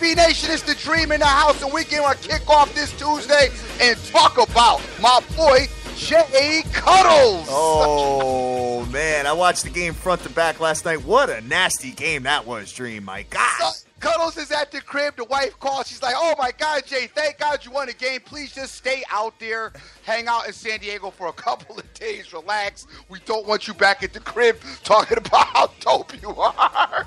SB Nation, is the Dream in the house, and we get our kickoff this Tuesday and talk about my boy, Jay Cuddles. Oh, man. I watched the game front to back last night. What a nasty game that was, Dream. My God. Cuddles is at the crib. The wife calls. She's like, oh, my God, Jay, thank God you won the game. Please just stay out there. Hang out in San Diego for a couple of days. Relax. We don't want you back at the crib talking about how dope you are.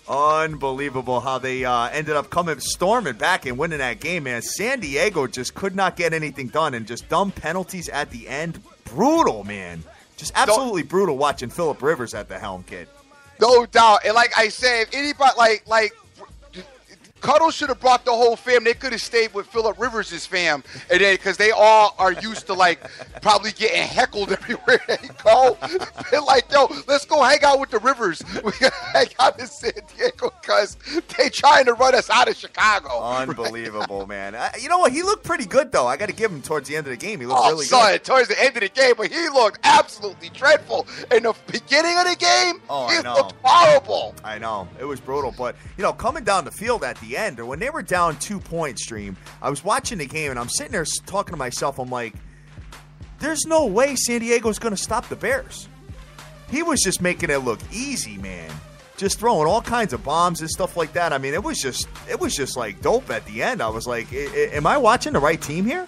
Unbelievable how they ended up storming back and winning that game, man. San Diego just could not get anything done, and just dumb penalties at the end. Brutal, man. Just absolutely brutal watching Phillip Rivers at the helm, kid. No doubt. And like I said, if anybody, like Cuddles should have brought the whole fam. They could have stayed with Phillip Rivers' fam, and then because they all are used to like probably getting heckled everywhere they go. They're like, yo, let's go hang out with the Rivers. We gotta hang out in San Diego because they trying to run us out of Chicago. Unbelievable, right? Man. You know what? He looked pretty good though. I got to give him towards the end of the game. He looked really good. Towards the end of the game, but he looked absolutely dreadful. In the beginning of the game, he looked horrible. I know. It was brutal, but coming down the field at the end, or when they were down 2 points, Stream, I was watching the game and I'm sitting there talking to myself. I'm like, there's no way San Diego's going to stop the Bears. He was just making it look easy, man. Just throwing all kinds of bombs and stuff like that. I mean, it was just like dope at the end. I was like, am I watching the right team here?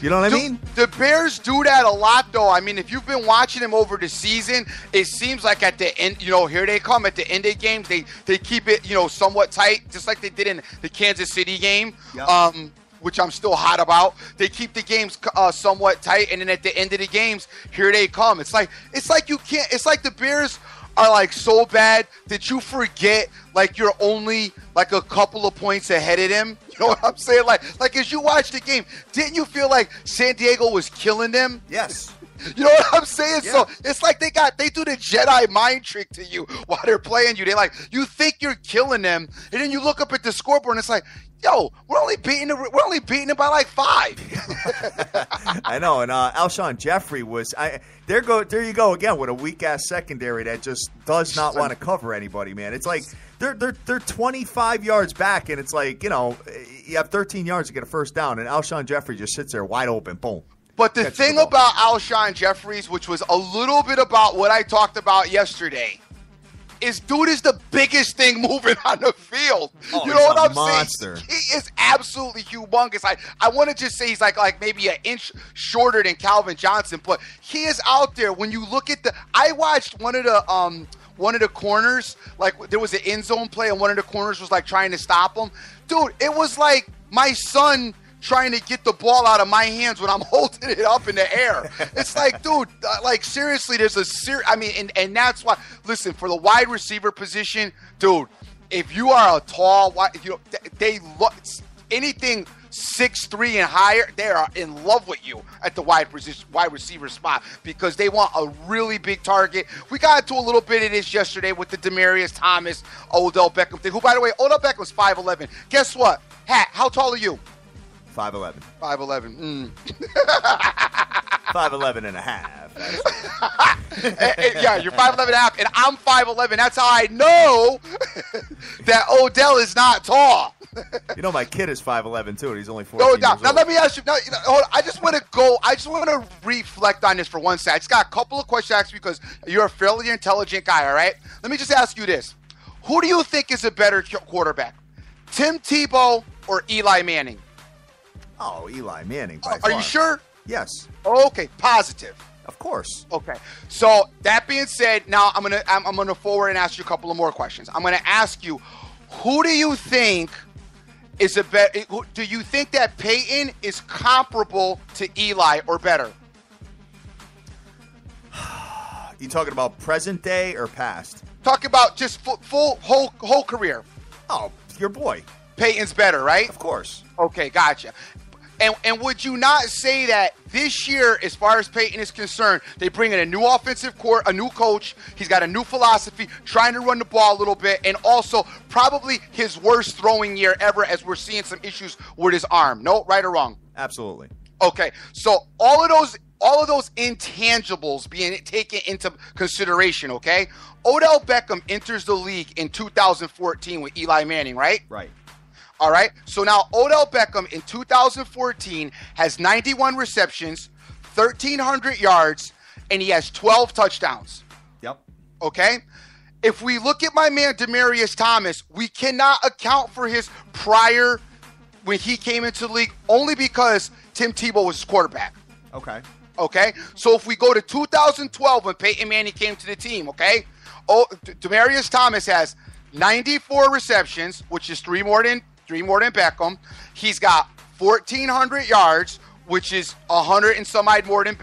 You know what I mean? The Bears do that a lot, though. I mean, if you've been watching them over the season, it seems like at the end, here they come at the end of games. They keep it, somewhat tight, just like they did in the Kansas City game, yep. Which I'm still hot about. They keep the games somewhat tight, and then at the end of the games, here they come. It's like you can't. It's like the Bears are like so bad that you forget like you're only like a couple of points ahead of them. You know what I'm saying? Like as you watch the game, didn't you feel like San Diego was killing them? Yes. You know what I'm saying? Yeah. So it's like they do the Jedi mind trick to you while they're playing you. They you think you're killing them, and then you look up at the scoreboard and it's like, yo, we're only beating them by like 5. I know, and Alshon Jeffrey was there you go again with a weak ass secondary that just does not want to cover anybody, man. It's like they're 25 yards back, and it's like, you have 13 yards to get a first down, and Alshon Jeffrey just sits there wide open, boom. But the thing about Alshon Jeffries, which was a little bit about what I talked about yesterday, is dude is the biggest thing moving on the field. Oh, you know what I'm monster. saying? He is absolutely humongous. I want to just say he's like maybe an inch shorter than Calvin Johnson, but he is out there. When you look at I watched one of the corners, like there was an end zone play and one of the corners was like trying to stop him. Dude, it was like my son trying to get the ball out of my hands when I'm holding it up in the air. It's like, dude, like seriously, there's and that's why, listen, for the wide receiver position, dude, if you are a tall, they look, anything 6'3" and higher, they are in love with you at the wide receiver spot because they want a really big target. We got into a little bit of this yesterday with the Demaryius Thomas, Odell Beckham thing, who, by the way, Odell Beckham's 5'11". Guess what? Hat, how tall are you? 5'11". 5'11". 5'11 and a half. Yeah, you're 5'11 and a half, and I'm 5'11. That's how I know that Odell is not tall. My kid is 5'11 too, and he's only 14 No years doubt. old. Now let me ask you. Hold on. I just want to reflect on this for one second. I just got a couple of questions to ask you because you're a fairly intelligent guy. All right. Let me just ask you this: who do you think is a better quarterback, Tim Tebow or Eli Manning? Oh, Eli Manning. Are you sure? Yes. Okay, positive. Of course. Okay. So that being said, now I'm gonna forward and ask you a couple of more questions. I'm gonna ask you, who do you think is a better? Do you think that Peyton is comparable to Eli or better? You talking about present day or past? Talk about just whole career. Oh, your boy. Peyton's better, right? Of course. Okay, gotcha. And would you not say that this year, as far as Peyton is concerned, they bring in a new offensive court, a new coach, he's got a new philosophy, trying to run the ball a little bit, and also probably his worst throwing year ever as we're seeing some issues with his arm. No, right or wrong? Absolutely. Okay, so all of those intangibles being taken into consideration, okay? Odell Beckham enters the league in 2014 with Eli Manning, right? Right. All right. So now Odell Beckham in 2014 has 91 receptions, 1,300 yards, and he has 12 touchdowns. Yep. Okay. If we look at my man Demaryius Thomas, we cannot account for his prior when he came into the league only because Tim Tebow was his quarterback. Okay. Okay. So if we go to 2012 when Peyton Manning came to the team, okay, Demaryius Thomas has 94 receptions, which is three more than Beckham. He's got 1,400 yards, which is 100 and some odd more than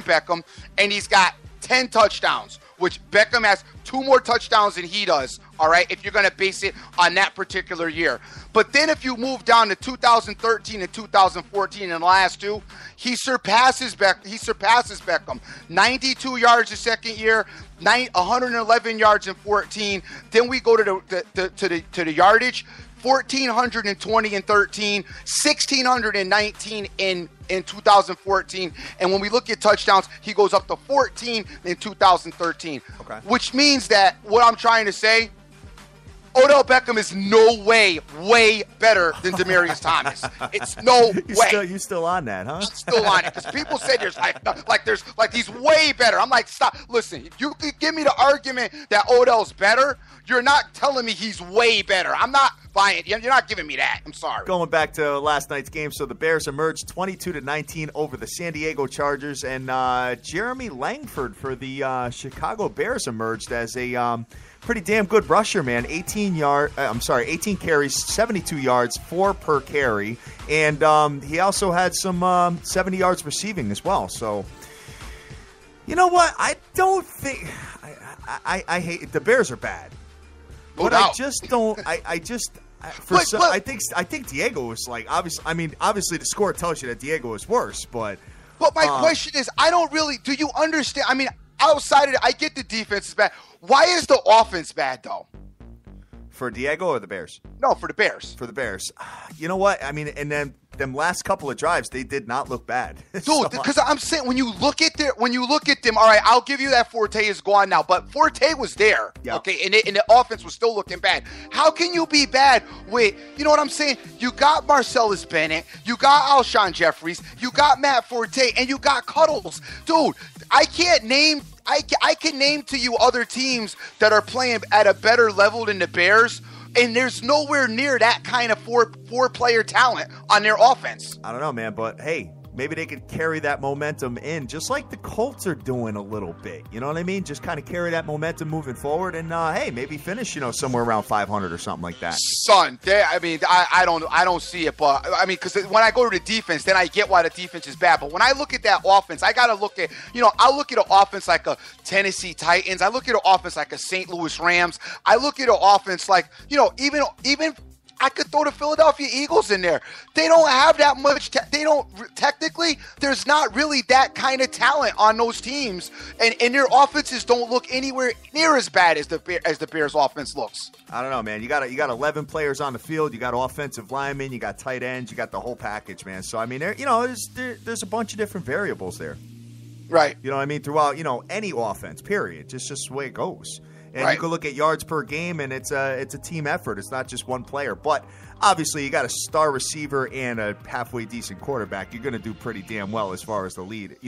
Beckham, and he's got 10 touchdowns, which Beckham has 2 more touchdowns than he does. All right, if you're going to base it on that particular year. But then if you move down to 2013 and 2014 in the last two, he surpasses Beckham. 92 yards the second year, 111 yards in 14. Then we go to the yardage. 1,420 in 13, 1,619 in 2014, and when we look at touchdowns, he goes up to 14 in 2013. Okay. Which means that what I'm trying to say, Odell Beckham is no way better than Demaryius Thomas. It's no way. You still on that, huh? I'm still on it because people say there's like he's way better. I'm like, stop. Listen, if you could give me the argument that Odell's better, you're not telling me he's way better. I'm not buying it. You're not giving me that. I'm sorry. Going back to last night's game, so the Bears emerged 22-19 over the San Diego Chargers, and Jeremy Langford for the Chicago Bears emerged as a pretty damn good rusher, man. 18 carries, 72 yards, 4 per carry, and he also had some 70 yards receiving as well. So, you know what? I don't think I hate the Bears are bad. But I just don't. I think Diego was like obviously the score tells you that Diego is worse, but my question is, I don't really. Do you understand? I mean, outside of it, I get the defense is bad. Why is the offense bad though? For Diego or the Bears? No, for the Bears. For the Bears. You know what? I mean, and then them last couple of drives, they did not look bad. Dude, because I'm saying when you look at them, all right, I'll give you that Forte is gone now, but Forte was there, yep. Okay, and the offense was still looking bad. How can you be bad with, you know what I'm saying? You got Marcellus Bennett, you got Alshon Jeffries, you got Matt Forte, and you got Cuddles. Dude, I can name to you other teams that are playing at a better level than the Bears, and there's nowhere near that kind of four-player talent on their offense. I don't know, man, but hey, maybe they could carry that momentum in, just like the Colts are doing a little bit. You know what I mean? Just kind of carry that momentum moving forward, and hey, maybe finish, somewhere around 500 or something like that. Son, I don't see it, but I mean, because when I go to the defense, then I get why the defense is bad. But when I look at that offense, I gotta look at, I look at an offense like a Tennessee Titans. I look at an offense like a St. Louis Rams. I look at an offense like, even I could throw the Philadelphia Eagles in there. They don't have that much. Technically, there's not really that kind of talent on those teams, and their offenses don't look anywhere near as bad as the Bears' offense looks. I don't know, man. You got 11 players on the field. You got offensive linemen. You got tight ends. You got the whole package, man. So I mean, there's a bunch of different variables there. Right. You know what I mean? Throughout, any offense, period. Just the way it goes. And right. You can look at yards per game, and it's a team effort. It's not just one player. But obviously, you got a star receiver and a halfway decent quarterback. You're going to do pretty damn well as far as the league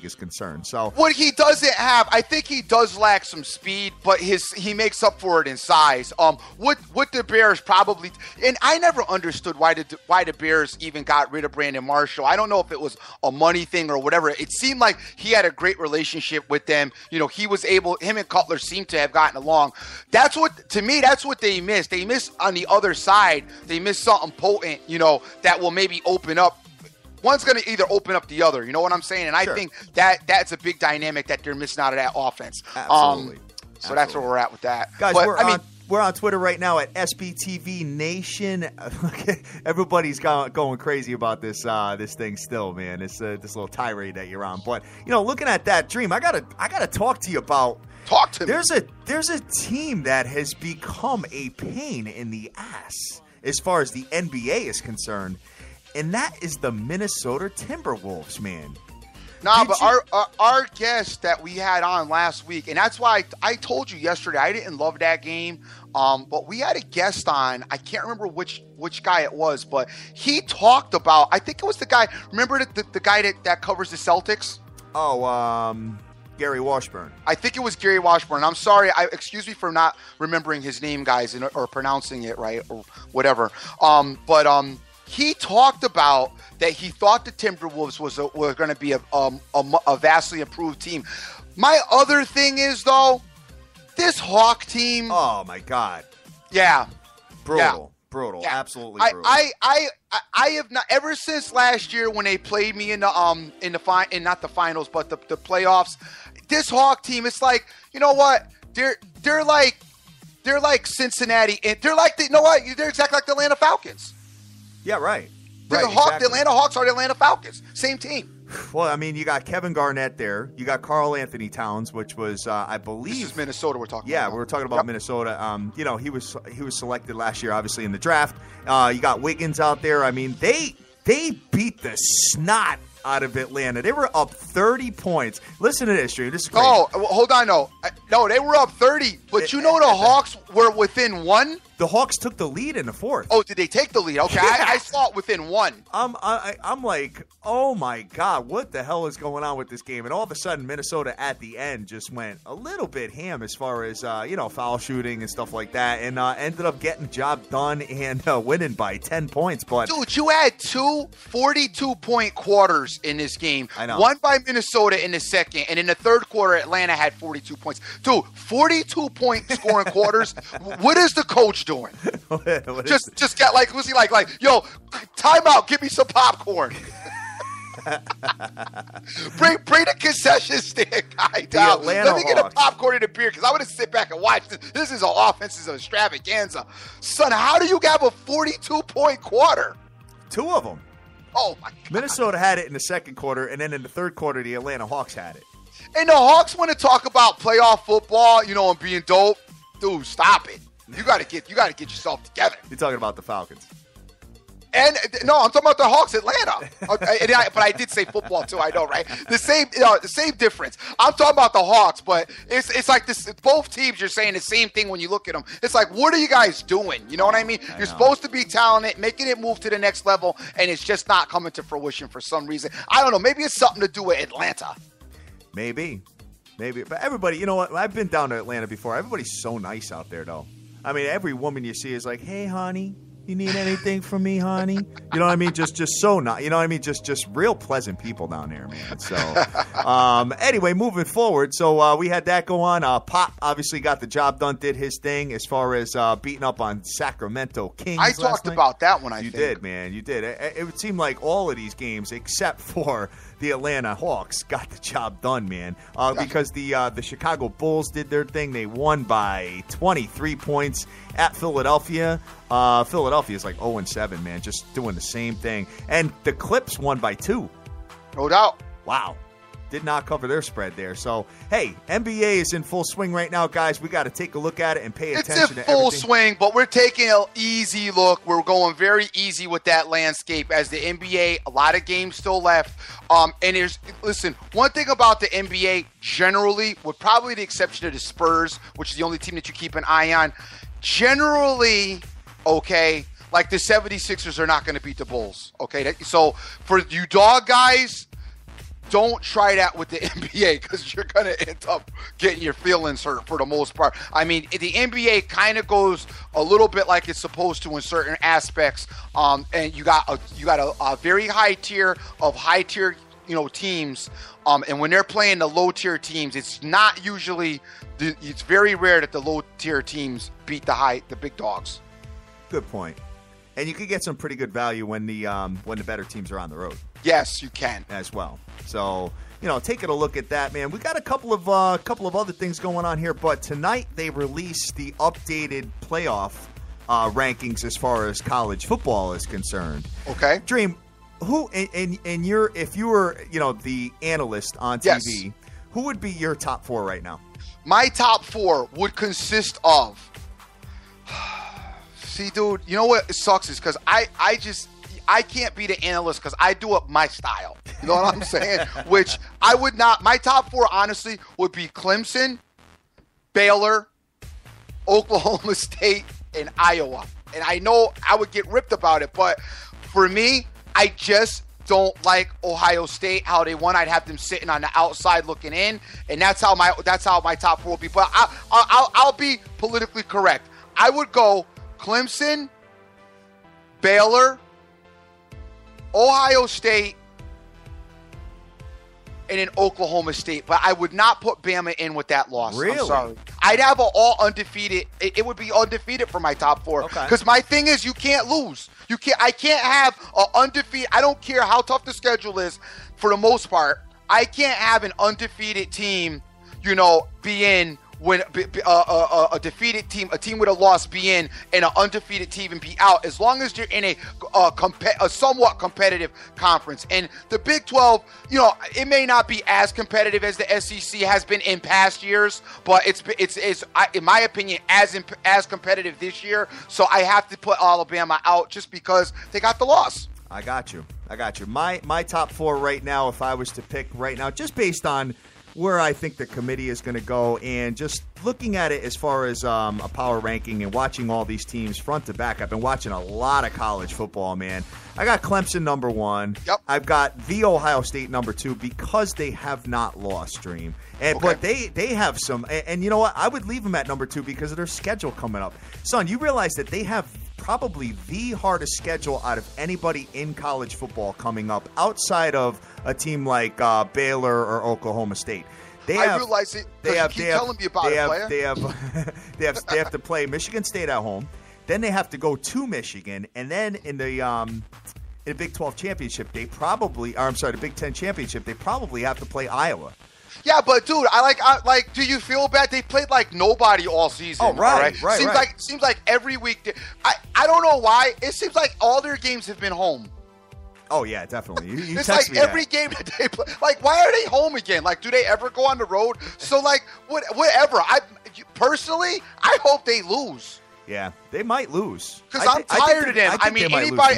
is concerned. So what he doesn't have, I think he does lack some speed, but he makes up for it in size. What the Bears probably, and I never understood why the Bears even got rid of Brandon Marshall. I don't know if it was a money thing or whatever. It seemed like he had a great relationship with them. Him and Cutler seemed to have gotten along. That's what they missed. They missed on the other side. They missed something potent, that will maybe open up. One's going to either open up the other. You know what I'm saying? And I think that's a big dynamic that they're missing out of that offense. Absolutely. So that's where we're at with that. Guys, we're on Twitter right now at SBTV Nation. Everybody's going crazy about this thing still, man. This little tirade that you're on. But looking at that dream, I gotta talk to you about. Talk to me. There's a team that has become a pain in the ass as far as the NBA is concerned, and that is the Minnesota Timberwolves, man. Our guest that we had on last week, and that's why I told you yesterday I didn't love that game. But we had a guest on. I can't remember which guy it was, but he talked about. I think it was the guy. Remember the guy that covers the Celtics? Oh, Gary Washburn. I think it was Gary Washburn. I'm sorry. Excuse me for not remembering his name, guys, or pronouncing it right or whatever. But he talked about that he thought the Timberwolves were going to be a vastly improved team. My other thing is, though, this Hawk team. Oh my God. Yeah. Brutal. Yeah. Brutal. Yeah. Absolutely brutal. I have not, ever since last year when they played me in the not the finals but the playoffs. This Hawk team, it's like, you know what? They're like Cincinnati, and they're like they're exactly like the Atlanta Falcons. Yeah, right. The Atlanta Hawks are the Atlanta Falcons. Same team. Well, I mean, you got Kevin Garnett there. You got Karl Anthony Towns, which was, I believe, this is Minnesota. We're talking. Yeah, about. we're talking about Minnesota. He was selected last year, obviously in the draft. You got Wiggins out there. I mean, they beat the snot out of Atlanta. They were up 30 points. Listen to this, Drew. This is crazy. Oh, hold on. No, they were up 30. But the Hawks were within one. The Hawks took the lead in the fourth. Oh, did they take the lead? Okay, yeah. I saw it within one. I'm like, oh my God, what the hell is going on with this game? And all of a sudden, Minnesota at the end just went a little bit ham as far as foul shooting and stuff like that, and ended up getting the job done and winning by 10 points. But dude, you had 2 42-point quarters in this game. I know. One by Minnesota in the second, and in the third quarter, Atlanta had 42 points. Dude, 42-point scoring quarters. What is the coach doing? Just get was he like, yo, timeout, give me some popcorn. bring the concession stand guy down. Let me get a popcorn and a beer because I want to sit back and watch this. This is an offensive extravaganza. Son, how do you have a 42-point quarter? 2 of them. Oh my God. Minnesota had it in the second quarter, and then in the third quarter, the Atlanta Hawks had it. And the Hawks want to talk about playoff football, and being dope. Dude, stop it. You got to get yourself together. You're talking about the Falcons. And no, I'm talking about the Hawks, Atlanta. But I did say football too. I know, right? The same difference. I'm talking about the Hawks, but it's like this. Both teams, you're saying the same thing when you look at them. It's like, what are you guys doing? You know what I mean? You're supposed to be talented, making it move to the next level, and it's just not coming to fruition for some reason. I don't know. Maybe it's something to do with Atlanta. Maybe. But everybody, you know what? I've been down to Atlanta before. Everybody's so nice out there, though. I mean, every woman you see is like, "Hey, honey, you need anything from me, honey?" You know what I mean? Just so nice. You know what I mean? Just real pleasant people down there, man. So, anyway, moving forward. So we had that go on. Pop obviously got the job done, did his thing as far as beating up on Sacramento Kings. I talked about that one. You did, man. You did. It would seem like all of these games, except for the Atlanta Hawks, got the job done, man. Because the Chicago Bulls did their thing. They won by 23 points at Philadelphia. Philadelphia is like 0-7, man, just doing the same thing. And the Clips won by 2. No doubt. Wow. Did not cover their spread there. So, hey, NBA is in full swing right now, guys. We got to take a look at it and pay attention to everything. It's in full swing, but we're taking an easy look. We're going very easy with that landscape as the NBA, a lot of games still left. And listen, one thing about the NBA generally, with probably the exception of the Spurs, which is the only team that you keep an eye on, generally, okay, like the 76ers are not going to beat the Bulls, okay? So for you dog guys, don't try that with the NBA because you're going to end up getting your feelings hurt for the most part. I mean, the NBA kind of goes a little bit like it's supposed to in certain aspects, and you got a very high tier of high tier teams, and when they're playing the low tier teams, it's not usually it's very rare that the low tier teams beat the big dogs. Good point. And you could get some pretty good value when the better teams are on the road. Yes, you can as well. So, taking a look at that, man. We got a couple of other things going on here, but tonight they released the updated playoff rankings as far as college football is concerned. Okay, Dream, who and if you were the analyst on TV, yes, who would be your top 4 right now? My top 4 would consist of. See, dude, you know what sucks is because I can't be the analyst because I do it my style. You know what I'm saying? Which I would not. My top 4, honestly, would be Clemson, Baylor, Oklahoma State, and Iowa. And I know I would get ripped about it, but for me, I just don't like Ohio State, how they won. I'd have them sitting on the outside looking in, and that's how my top 4 will be. But I'll be politically correct. I would go Clemson, Baylor, Ohio State, and then Oklahoma State. But I would not put Bama in with that loss. Really? I'm sorry. I'd have an all undefeated. It would be undefeated for my top 4. Okay. Because my thing is, you can't lose. I can't have an undefeated. I don't care how tough the schedule is. For the most part, I can't have an undefeated team, be in when a defeated team, a team with a loss, be in, and an undefeated team and be out. As long as you're in a somewhat competitive conference. And the Big 12, it may not be as competitive as the SEC has been in past years, but it's in my opinion as competitive this year. So I have to put Alabama out just because they got the loss. I got you. My top 4 right now, if I was to pick right now, just based on where I think the committee is going to go and just looking at it as far as a power ranking and watching all these teams front to back. I've been watching a lot of college football, man. I got Clemson number 1. Yep. I've got the Ohio State number 2 because they have not lost, Dream. But they have some, and you know what? I would leave them at number 2 because of their schedule coming up. Son, you realize that they have probably the hardest schedule out of anybody in college football coming up outside of a team like Baylor or Oklahoma State. I realize it. You keep telling me about it, player. They have to play Michigan State at home. Then they have to go to Michigan, and then in the Big 12 championship, the Big 10 championship, they probably have to play Iowa. Yeah, but dude, I do you feel bad? They played like nobody all season. Oh, right. Seems like every week. I don't know why. It seems like all their games have been home. Oh yeah, definitely. You it's text like me every game that they play. Like, why are they home again? Like, do they ever go on the road? So like, whatever. Personally, I hope they lose. Yeah, they might lose. Because I'm tired of them. I mean, anybody.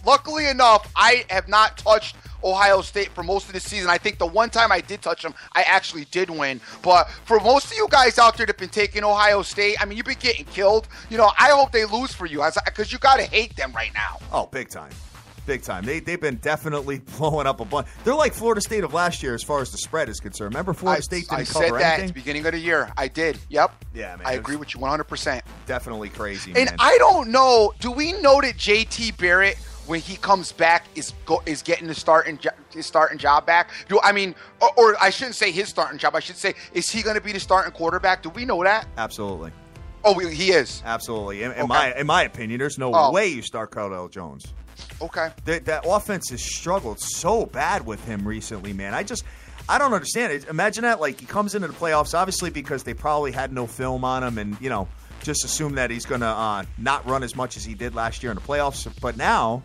Luckily enough, I have not touched Ohio State for most of the season. I think the one time I did touch them, I actually did win. But for most of you guys out there that have been taking Ohio State, I mean, you've been getting killed. I hope they lose for you because you got to hate them right now. Oh, big time. Big time. They've been definitely blowing up a bunch. They're like Florida State of last year as far as the spread is concerned. Remember Florida State didn't cover anything? I said that at the beginning of the year. I did. Yep. Yeah, man. I agree with you 100%. Definitely crazy, man. And I don't know. Do we know that J.T. Barrett, when he comes back, is getting his starting job back? Or I shouldn't say his starting job. I should say, is he going to be the starting quarterback? Do we know that? Absolutely. Oh, he is. Absolutely. In my opinion, there's no way you start Cardell Jones. Okay. That offense has struggled so bad with him recently, man. I don't understand it. Imagine that, like, he comes into the playoffs, obviously because they probably had no film on him and, just assume that he's going to not run as much as he did last year in the playoffs. But now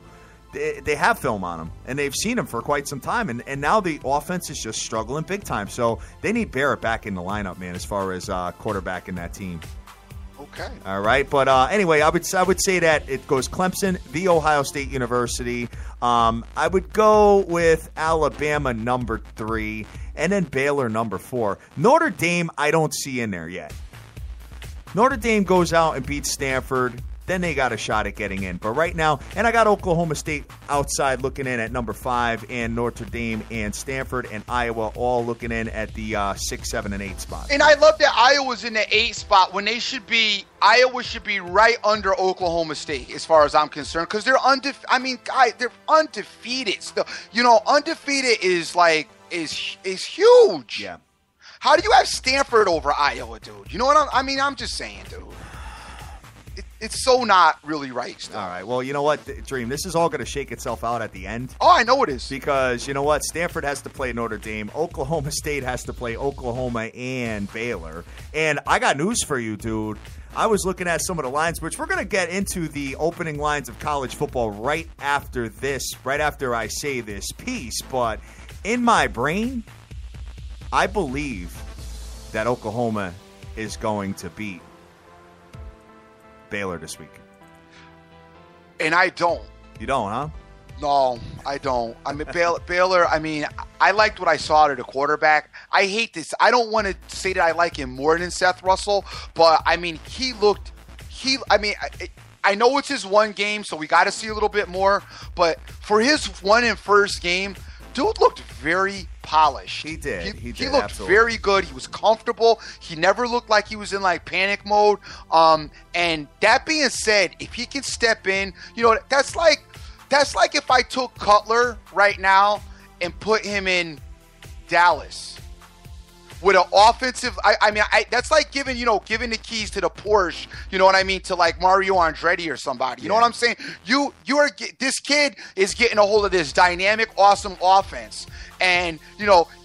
they have film on him, and they've seen him for quite some time. And now the offense is just struggling big time. So they need Barrett back in the lineup, man, as far as quarterback in that team. Okay. All right. But anyway, I would say that it goes Clemson, The Ohio State University. I would go with Alabama number 3, and then Baylor number 4. Notre Dame, I don't see in there yet. Notre Dame goes out and beats Stanford. Then they got a shot at getting in. But right now, and I got Oklahoma State outside looking in at number 5, and Notre Dame and Stanford and Iowa all looking in at the 6, 7, and 8 spot. And I love that Iowa's in the 8 spot when Iowa should be right under Oklahoma State as far as I'm concerned, because they're they're undefeated still. Undefeated is huge. Yeah. How do you have Stanford over Iowa, dude? You know what I'm just saying, dude. It's so not really right still. All right. Well, you know what, Dream? This is all going to shake itself out at the end. Oh, I know it is. Because, you know what? Stanford has to play Notre Dame. Oklahoma State has to play Oklahoma and Baylor. And I got news for you, dude. I was looking at some of the lines, which we're going to get into the opening lines of college football right after I say this piece. But in my brain, I believe that Oklahoma is going to beat Baylor this week. And I don't. You don't, huh? No, I don't. I mean, Baylor, I liked what I saw out of the quarterback. I hate this. I don't want to say that I like him more than Seth Russell, but I mean, I know it's his one game, so we got to see a little bit more. But for his one and first game, dude looked very polished. He did. He looked absolutely very good. He was comfortable. He never looked like he was in like panic mode. And that being said, if he can step in, that's like if I took Cutler right now and put him in Dallas with an offensive. That's like giving the keys to the Porsche. You know what I mean, to like Mario Andretti or somebody. You know what I'm saying? This kid is getting a hold of this dynamic, awesome offense, and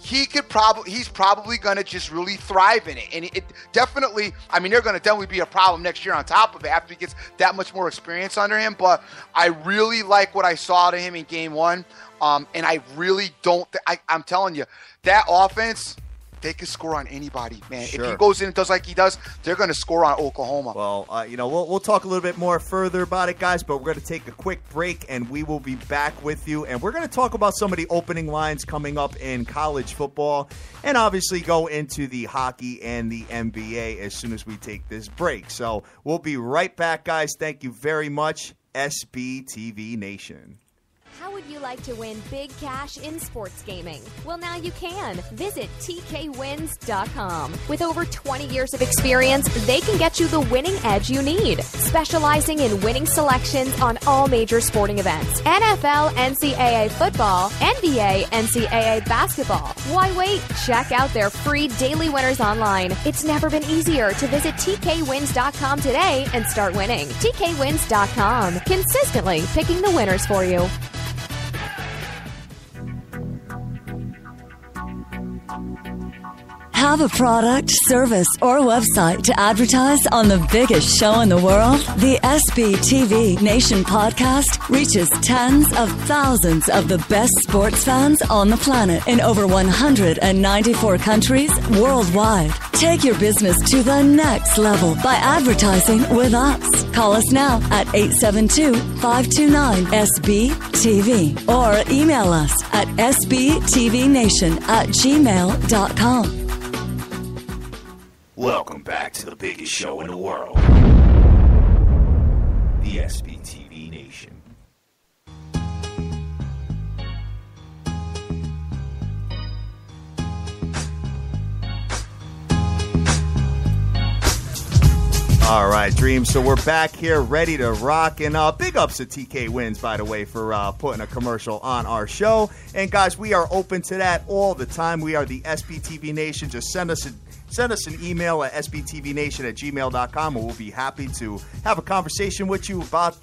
he's probably gonna just really thrive in it. And it definitely, they're gonna definitely be a problem next year on top of it after he gets that much more experience under him. But I really like what I saw to him in game one. And I really don't. I'm telling you, that offense, they can score on anybody, man. Sure. If he goes in and does like he does, they're going to score on Oklahoma. Well, we'll talk a little bit more further about it, guys, but we're going to take a quick break, and we will be back with you. And we're going to talk about some of the opening lines coming up in college football, and obviously go into the hockey and the NBA as soon as we take this break. So we'll be right back, guys. Thank you very much, SBTV Nation. How would you like to win big cash in sports gaming? Well, now you can. Visit tkwins.com. With over 20 years of experience, they can get you the winning edge you need. Specializing in winning selections on all major sporting events. NFL, NCAA football, NBA, NCAA basketball. Why wait? Check out their free daily winners online. It's never been easier to visit tkwins.com today and start winning. tkwins.com. Consistently picking the winners for you. Have a product, service, or website to advertise on the biggest show in the world? The SBTV Nation podcast reaches tens of thousands of the best sports fans on the planet in over 194 countries worldwide. Take your business to the next level by advertising with us. Call us now at 872-529-SBTV or email us at sbtvnation@gmail.com. Welcome back to the biggest show in the world, the SBTV Nation. All right, Dream. So we're back here ready to rock. And big ups to TK Wins, by the way, for putting a commercial on our show. And, guys, we are open to that all the time. We are the SBTV Nation. Just send us an email at sbtvnation@gmail.com, and we'll be happy to have a conversation with you about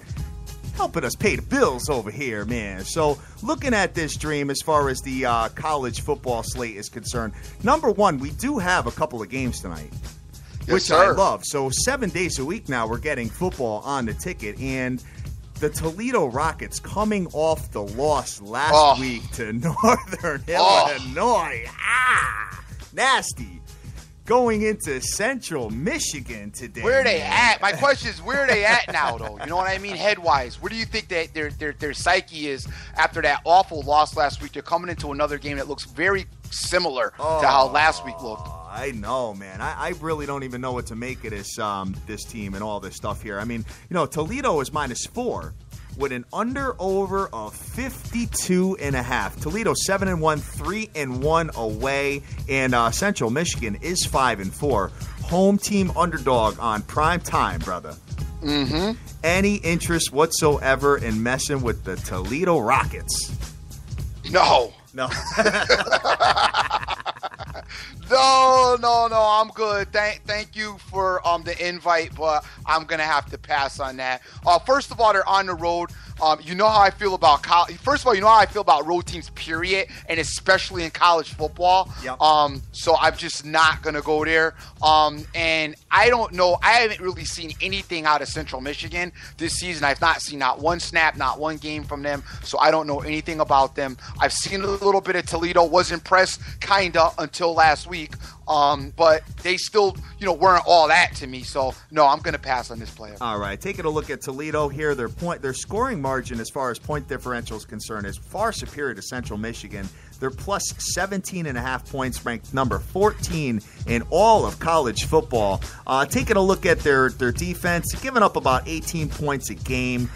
helping us pay the bills over here, man. So looking at this, Dream, as far as the college football slate is concerned, number one, we do have a couple of games tonight. Yes, which sir. I love. So 7 days a week now we're getting football on the ticket. And the Toledo Rockets coming off the loss last week to Northern Illinois. Nasty. Going into Central Michigan today. Where are they at? My question is, where are they at now, though? You know what I mean? Head-wise. Where do you think that their psyche is after that awful loss last week? They're coming into another game that looks very similar to how last week looked. I know, man. I really don't even know what to make of this team and all this stuff here. I mean, Toledo is -4 with an under-over of 52.5. Toledo 7-1, 3-1 away, and Central Michigan is 5-4. Home team underdog on prime time, brother. Mm-hmm. Any interest whatsoever in messing with the Toledo Rockets? No. No. No, I'm good. Thank you for the invite, but I'm gonna have to pass on that. First of all, they're on the road. You know how I feel about college. First of all, you know how I feel about road teams, period, and especially in college football. Yep. So I'm just not gonna go there. And I don't know. I haven't really seen anything out of Central Michigan this season. I've not seen not one snap, not one game from them. So I don't know anything about them. I've seen a little bit of Toledo. Was impressed, kinda, until last week. But they still, weren't all that to me. So no, I'm going to pass on this player. All right, taking a look at Toledo here. Their scoring margin as far as point differential is concerned is far superior to Central Michigan. They're plus 17.5 points, ranked number 14 in all of college football. Taking a look at their defense, giving up about 18 points a game,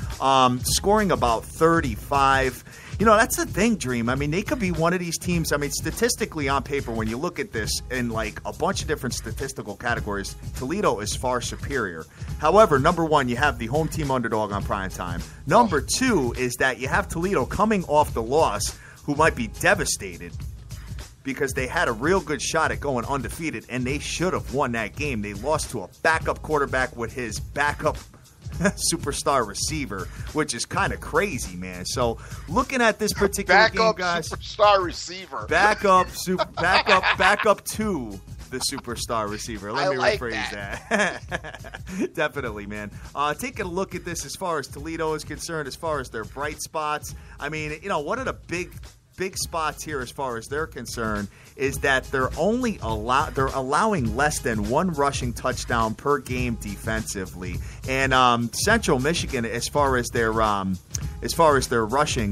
scoring about 35. That's the thing, Dream. I mean, they could be one of these teams. I mean, statistically on paper, when you look at this in like a bunch of different statistical categories, Toledo is far superior. However, number one, you have the home team underdog on prime time. Number two is that you have Toledo coming off the loss, who might be devastated because they had a real good shot at going undefeated, and they should have won that game. They lost to a backup quarterback with his backup superstar receiver, which is kind of crazy, man. So looking at this particular game, guys, superstar receiver, backup to the superstar receiver. Let me rephrase that. Definitely, man. Taking a look at this as far as Toledo is concerned, as far as their bright spots. I mean, one of the big spots here as far as they're concerned is that they're allowing less than one rushing touchdown per game defensively. And Central Michigan, as far as their rushing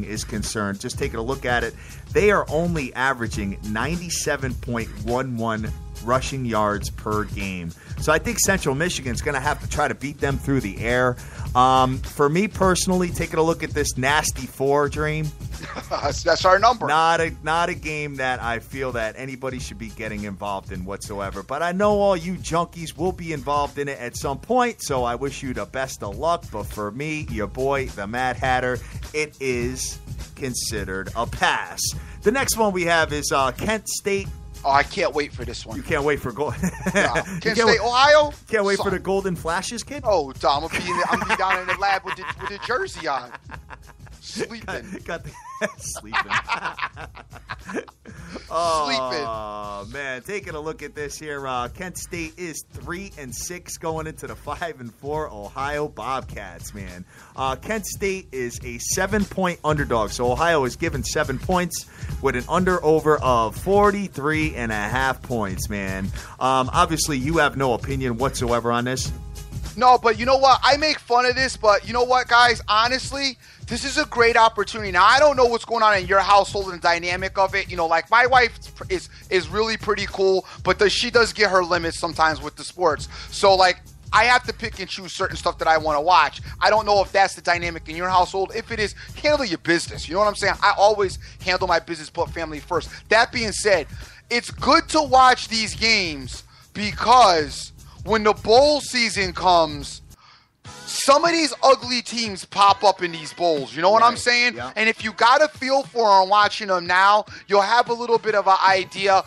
is concerned, just taking a look at it, they are only averaging 97.11 rushing yards per game. So I think Central Michigan's going to have to try to beat them through the air. For me personally, taking a look at this nasty 4, Dream. That's our number. Not a game that I feel that anybody should be getting involved in whatsoever. But I know all you junkies will be involved in it at some point, so I wish you the best of luck. But for me, your boy, the Mad Hatter, it is considered a pass. The next one we have is Kent State. Oh, I can't wait for this one. You can't wait for Kent State, Ohio? Can't wait for the Golden Flashes, kid? Oh, Tom, I'm gonna be down in the lab with the jersey on. Sleeping. Sleeping. Oh, man. Taking a look at this here. Kent State is 3-6 going into the 5-4 Ohio Bobcats, man. Kent State is a 7-point underdog. So Ohio is given 7 points with an under-over of 43.5 points, man. Obviously, you have no opinion whatsoever on this. No, but you know what? I make fun of this, but you know what, guys? Honestly, this is a great opportunity. Now, I don't know what's going on in your household and the dynamic of it. Like my wife is really pretty cool, but she does get her limits sometimes with the sports. So, like, I have to pick and choose certain stuff that I want to watch. I don't know if that's the dynamic in your household. If it is, handle your business. You know what I'm saying? I always handle my business, put family first. That being said, it's good to watch these games because when the bowl season comes, some of these ugly teams pop up in these bowls. You know what I'm saying? Yeah. And if you got a feel for them watching them now, you'll have a little bit of an idea,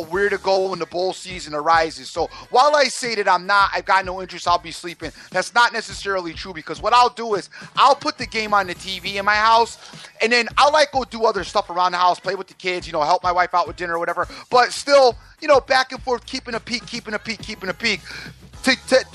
where to go when the bowl season arises. So while I say that I've got no interest, I'll be sleeping, that's not necessarily true, because what I'll do is I'll put the game on the TV in my house, and then I'll go do other stuff around the house, play with the kids, help my wife out with dinner or whatever. But still, back and forth, keeping a peek.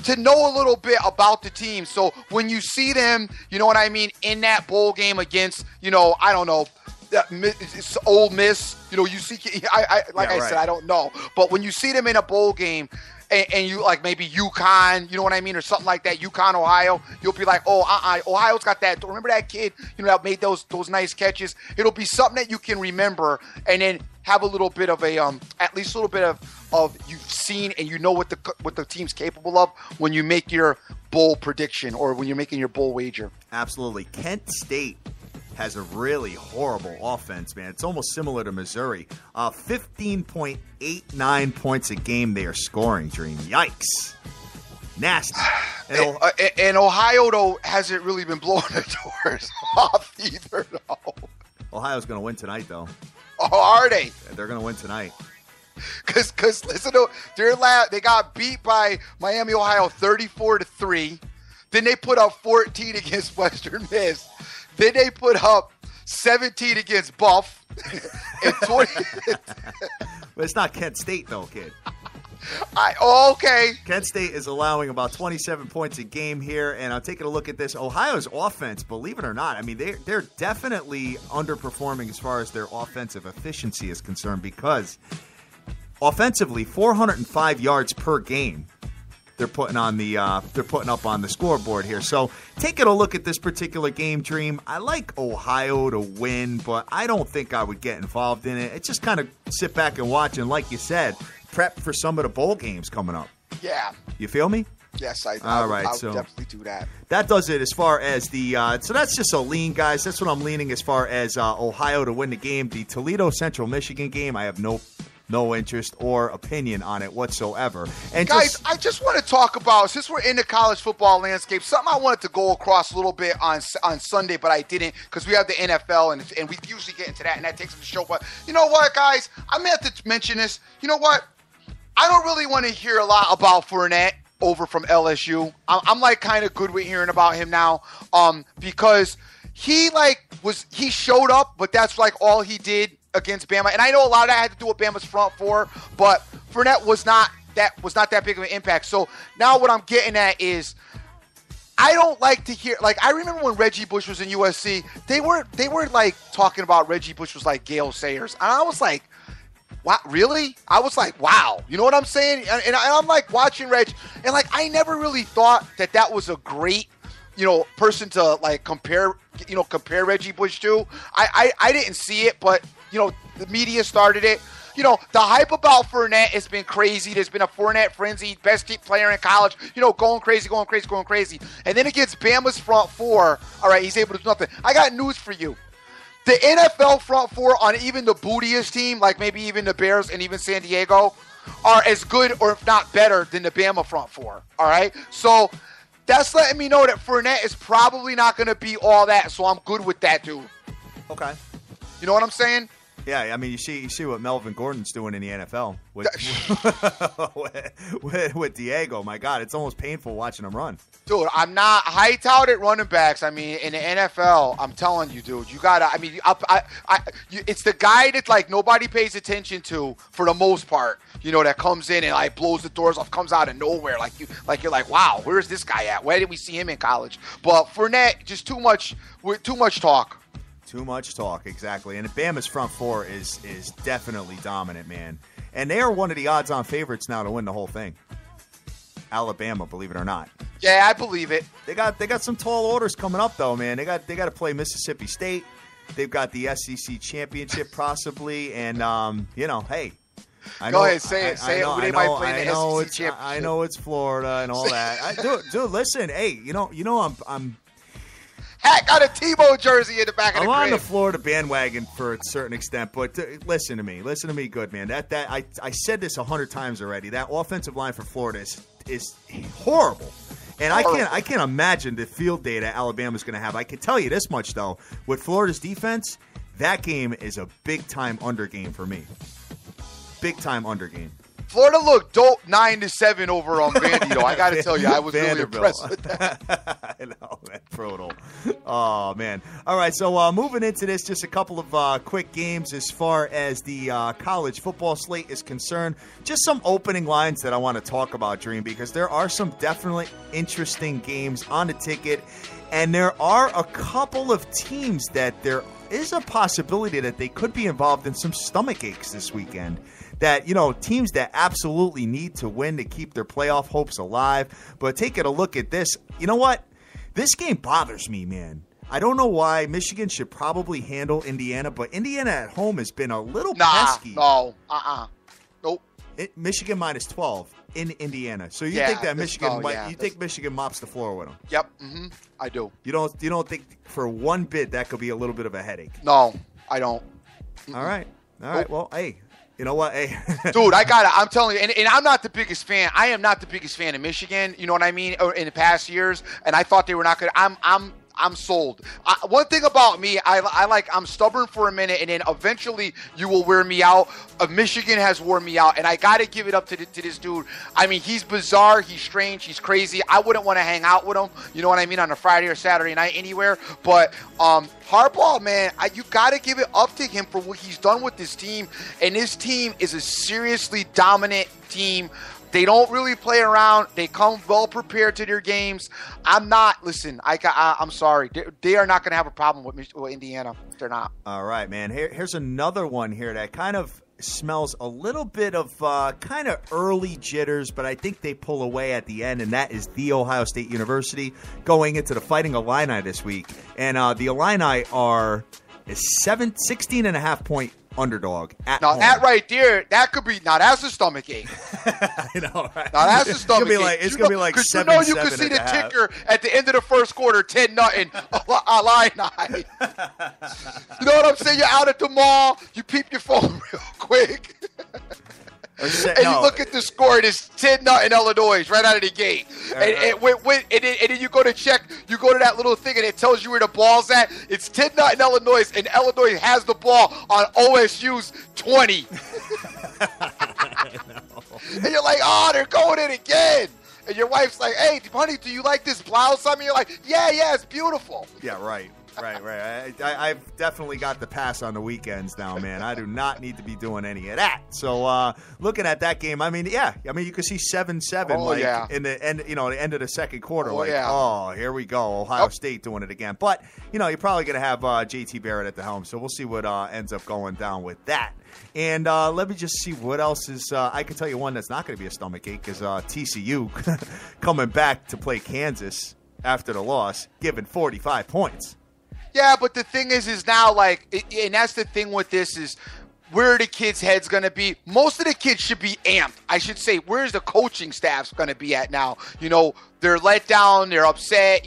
To know a little bit about the team. So when you see them, you know what I mean, in that bowl game against, I don't know, it's Ole Miss, you see, I said, I don't know. But when you see them in a bowl game and you maybe UConn, you know what I mean, or something like that, UConn, Ohio, you'll be like, Ohio's got that. Remember that kid, that made those nice catches? It'll be something that you can remember, and then have a little bit of at least a little bit of you've seen and what the team's capable of when you make your bowl prediction or when you're making your bowl wager. Absolutely. Kent State has a really horrible offense, man. It's almost similar to Missouri. 15.89 points a game they are scoring, Dream. Yikes. Nasty. And Ohio, though, hasn't really been blowing the doors off either, though. Ohio's going to win tonight, though. Oh, are they? They're going to win tonight. Because listen to they got beat by Miami, Ohio 34-3. Then they put up 14 against Western Miss. Then they put up 17 against Buff. And 20. But it's not Kent State, though, kid. Okay. Kent State is allowing about 27 points a game here, and I'm taking a look at this. Ohio's offense, believe it or not, I mean, they're definitely underperforming as far as their offensive efficiency is concerned, because offensively, 405 yards per game. they're putting up on the scoreboard here. So taking a look at this particular game, Dream, I like Ohio to win, but I don't think I would get involved in it. It's just kind of sit back and watch, and like you said, prep for some of the bowl games coming up. Yeah. You feel me? Yes, I would definitely do that. That does it as far as the so that's just a lean, guys. That's what I'm leaning as far as Ohio to win the game. The Toledo Central Michigan game, I have no interest or opinion on it whatsoever. And guys, I just want to talk about, since we're in the college football landscape, something I wanted to go across a little bit on Sunday, but I didn't because we have the NFL, and we usually get into that, and that takes the show. But you know what, guys? I meant to mention this. You know what? I don't really want to hear a lot about Fournette over from LSU. I'm like kind of good with hearing about him now, because he showed up, but that's like all he did against Bama. And I know a lot of that had to do with Bama's front four, but Fournette was not that big of an impact. So now what I'm getting at is, I don't like to hear, like, I remember when Reggie Bush was in USC, they were like talking about Reggie Bush was like Gale Sayers, and I was like, what, really? I was like, wow. You know what I'm saying? And I'm like watching Reg, and like I never really thought that was a great, person to like compare Reggie Bush to. I didn't see it, but the media started it. The hype about Fournette has been crazy. There's been a Fournette frenzy, best player in college, going crazy. And then against Bama's front four, all right, he's able to do nothing. I got news for you. The NFL front four on even the bootiest team, like maybe even the Bears and even San Diego, are as good or if not better than the Bama front four, all right? So that's letting me know that Fournette is probably not going to be all that, so I'm good with that, dude. Okay. You know what I'm saying? Yeah, I mean, you see what Melvin Gordon's doing in the NFL with with Diego. My God, it's almost painful watching him run. Dude, I'm not high-touted running backs. I mean, in the NFL, I'm telling you, dude, you gotta. I mean, it's the guy that like nobody pays attention to for the most part. That comes in and like blows the doors off, comes out of nowhere. You're like, wow, where's this guy at? Where did we see him in college? But Fournette, just too much talk. Too much talk, exactly. And Bama's front four is definitely dominant, man. And they are one of the odds-on favorites now to win the whole thing. Alabama, believe it or not. Yeah, I believe it. They got some tall orders coming up, though, man. They got to play Mississippi State. They've got the SEC championship possibly, and hey. Go ahead, say it. Say it. They might play in the SEC championship. I know it's Florida and all that. Dude, listen, hey, I'm. Heck, got a Tebow jersey in the back of the crib. I'm on the Florida bandwagon for a certain extent, but listen to me, good man. I said this 100 times already. That offensive line for Florida is horrible, and I can't imagine the field day that Alabama's going to have. I can tell you this much though: with Florida's defense, that game is a big time under game for me. Big time under game. Florida looked dope 9-7 over on Vandy, though. I got to tell you, I was really impressed with that. I know, man. Brutal. Oh, man. All right, so moving into this, just a couple of quick games as far as the college football slate is concerned. Just some opening lines that I want to talk about, Dream, because there are some definitely interesting games on the ticket, and there are a couple of teams that there is a possibility that they could be involved in some stomach aches this weekend. That, teams that absolutely need to win to keep their playoff hopes alive. But taking a look at this, you know what? This game bothers me, man. I don't know why. Michigan should probably handle Indiana, but Indiana at home has been a little pesky. Nope. Michigan minus 12 in Indiana. So you think that Michigan think Michigan mops the floor with them? Yep. I do. You don't think for one bit that could be a little bit of a headache? No, I don't. All right. Well, hey. You know what? Hey. Dude, I'm telling you, and I'm not the biggest fan. I am not the biggest fan of Michigan, you know what I mean, in the past years, and I thought they were not good. I'm sold. One thing about me, I'm stubborn for a minute, and then eventually you will wear me out. Michigan has worn me out, and I got to give it up to this dude. I mean, he's bizarre, he's strange, he's crazy. I wouldn't want to hang out with him, you know what I mean, on a Friday or Saturday night anywhere. But Harbaugh, man, you got to give it up to him for what he's done with this team, and this team is a seriously dominant team. They don't really play around. They come well prepared to their games. I'm sorry. They are not going to have a problem with Indiana. They're not. All right, man. Here's another one here that kind of smells a little bit of kind of early jitters, but I think they pull away at the end, and that is The Ohio State University going into the Fighting Illini this week. And the Illini are a 16.5-point underdog at home. That right there, that could be, now that's a stomach ache. I know, right? Now that's a stomach ache. It's going to be like 7-7. Because you can see the ticker at the end of the first quarter, 10-0, Illini. You know what I'm saying? You're out at the mall, you peep your phone real quick. You look at the score, and it's 10-0 Illinois right out of the gate. And then you go to check, you go to that little thing, and it tells you where the ball's at. It's 10-0 Illinois, and Illinois has the ball on OSU's 20. And you're like, oh, they're going in again. And your wife's like, hey, honey, do you like this blouse? I mean, you're like, yeah, it's beautiful. Yeah, right. Right. I've definitely got the pass on the weekends now, man. I do not need to be doing any of that. So looking at that game, I mean, you could see 7-7 in the end, the end of the second quarter. Here we go, Ohio State doing it again. But you're probably going to have JT Barrett at the helm, so we'll see what ends up going down with that. And let me just see what else is. I can tell you one that's not going to be a stomach ache is TCU coming back to play Kansas after the loss, given 45 points. Yeah, but the thing is now, and that's the thing with this is, where are the kids' heads going to be? Most of the kids should be amped. I should say, where's the coaching staff's going to be at now? They're let down. They're upset.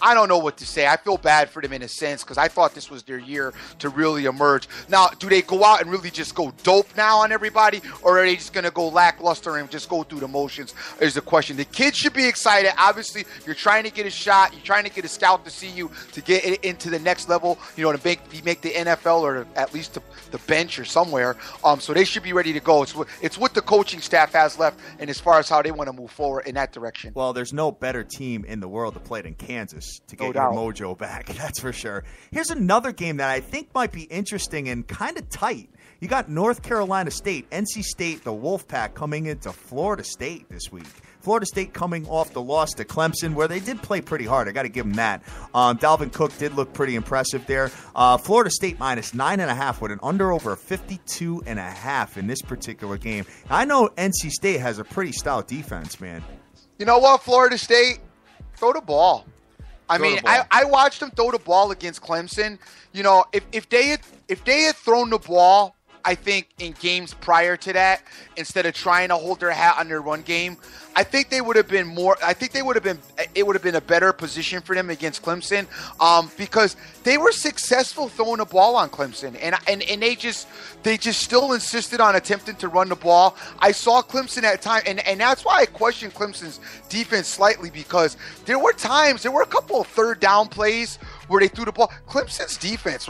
I don't know what to say. I feel bad for them in a sense because I thought this was their year to really emerge. Now, do they go out and really just go dope now on everybody, or are they just going to go lackluster and just go through the motions is the question. The kids should be excited. Obviously, you're trying to get a shot. You're trying to get a scout to see you to get it into the next level, to make the NFL or at least the bench or somewhere. So they should be ready to go. It's what the coaching staff has left and as far as how they want to move forward in that direction. Well, there's no better team in the world to play than Kansas to get your mojo back. That's for sure. Here's another game that I think might be interesting and kind of tight. You got North Carolina State, NC State, the Wolfpack coming into Florida State this week. Florida State coming off the loss to Clemson, where they did play pretty hard. I got to give them that. Dalvin Cook did look pretty impressive there. Florida State minus 9.5 with an under over 52.5 in this particular game. I know NC State has a pretty stout defense, man. You know what, Florida State? Throw the ball. I watched them throw the ball against Clemson. If they had thrown the ball, I think in games prior to that, instead of trying to hold their hat on their run game, I think they would have been more. I think it would have been a better position for them against Clemson, because they were successful throwing the ball on Clemson, and they just still insisted on attempting to run the ball. I saw Clemson at time, and that's why I question Clemson's defense slightly, because there were a couple of third down plays where they threw the ball. Clemson's defense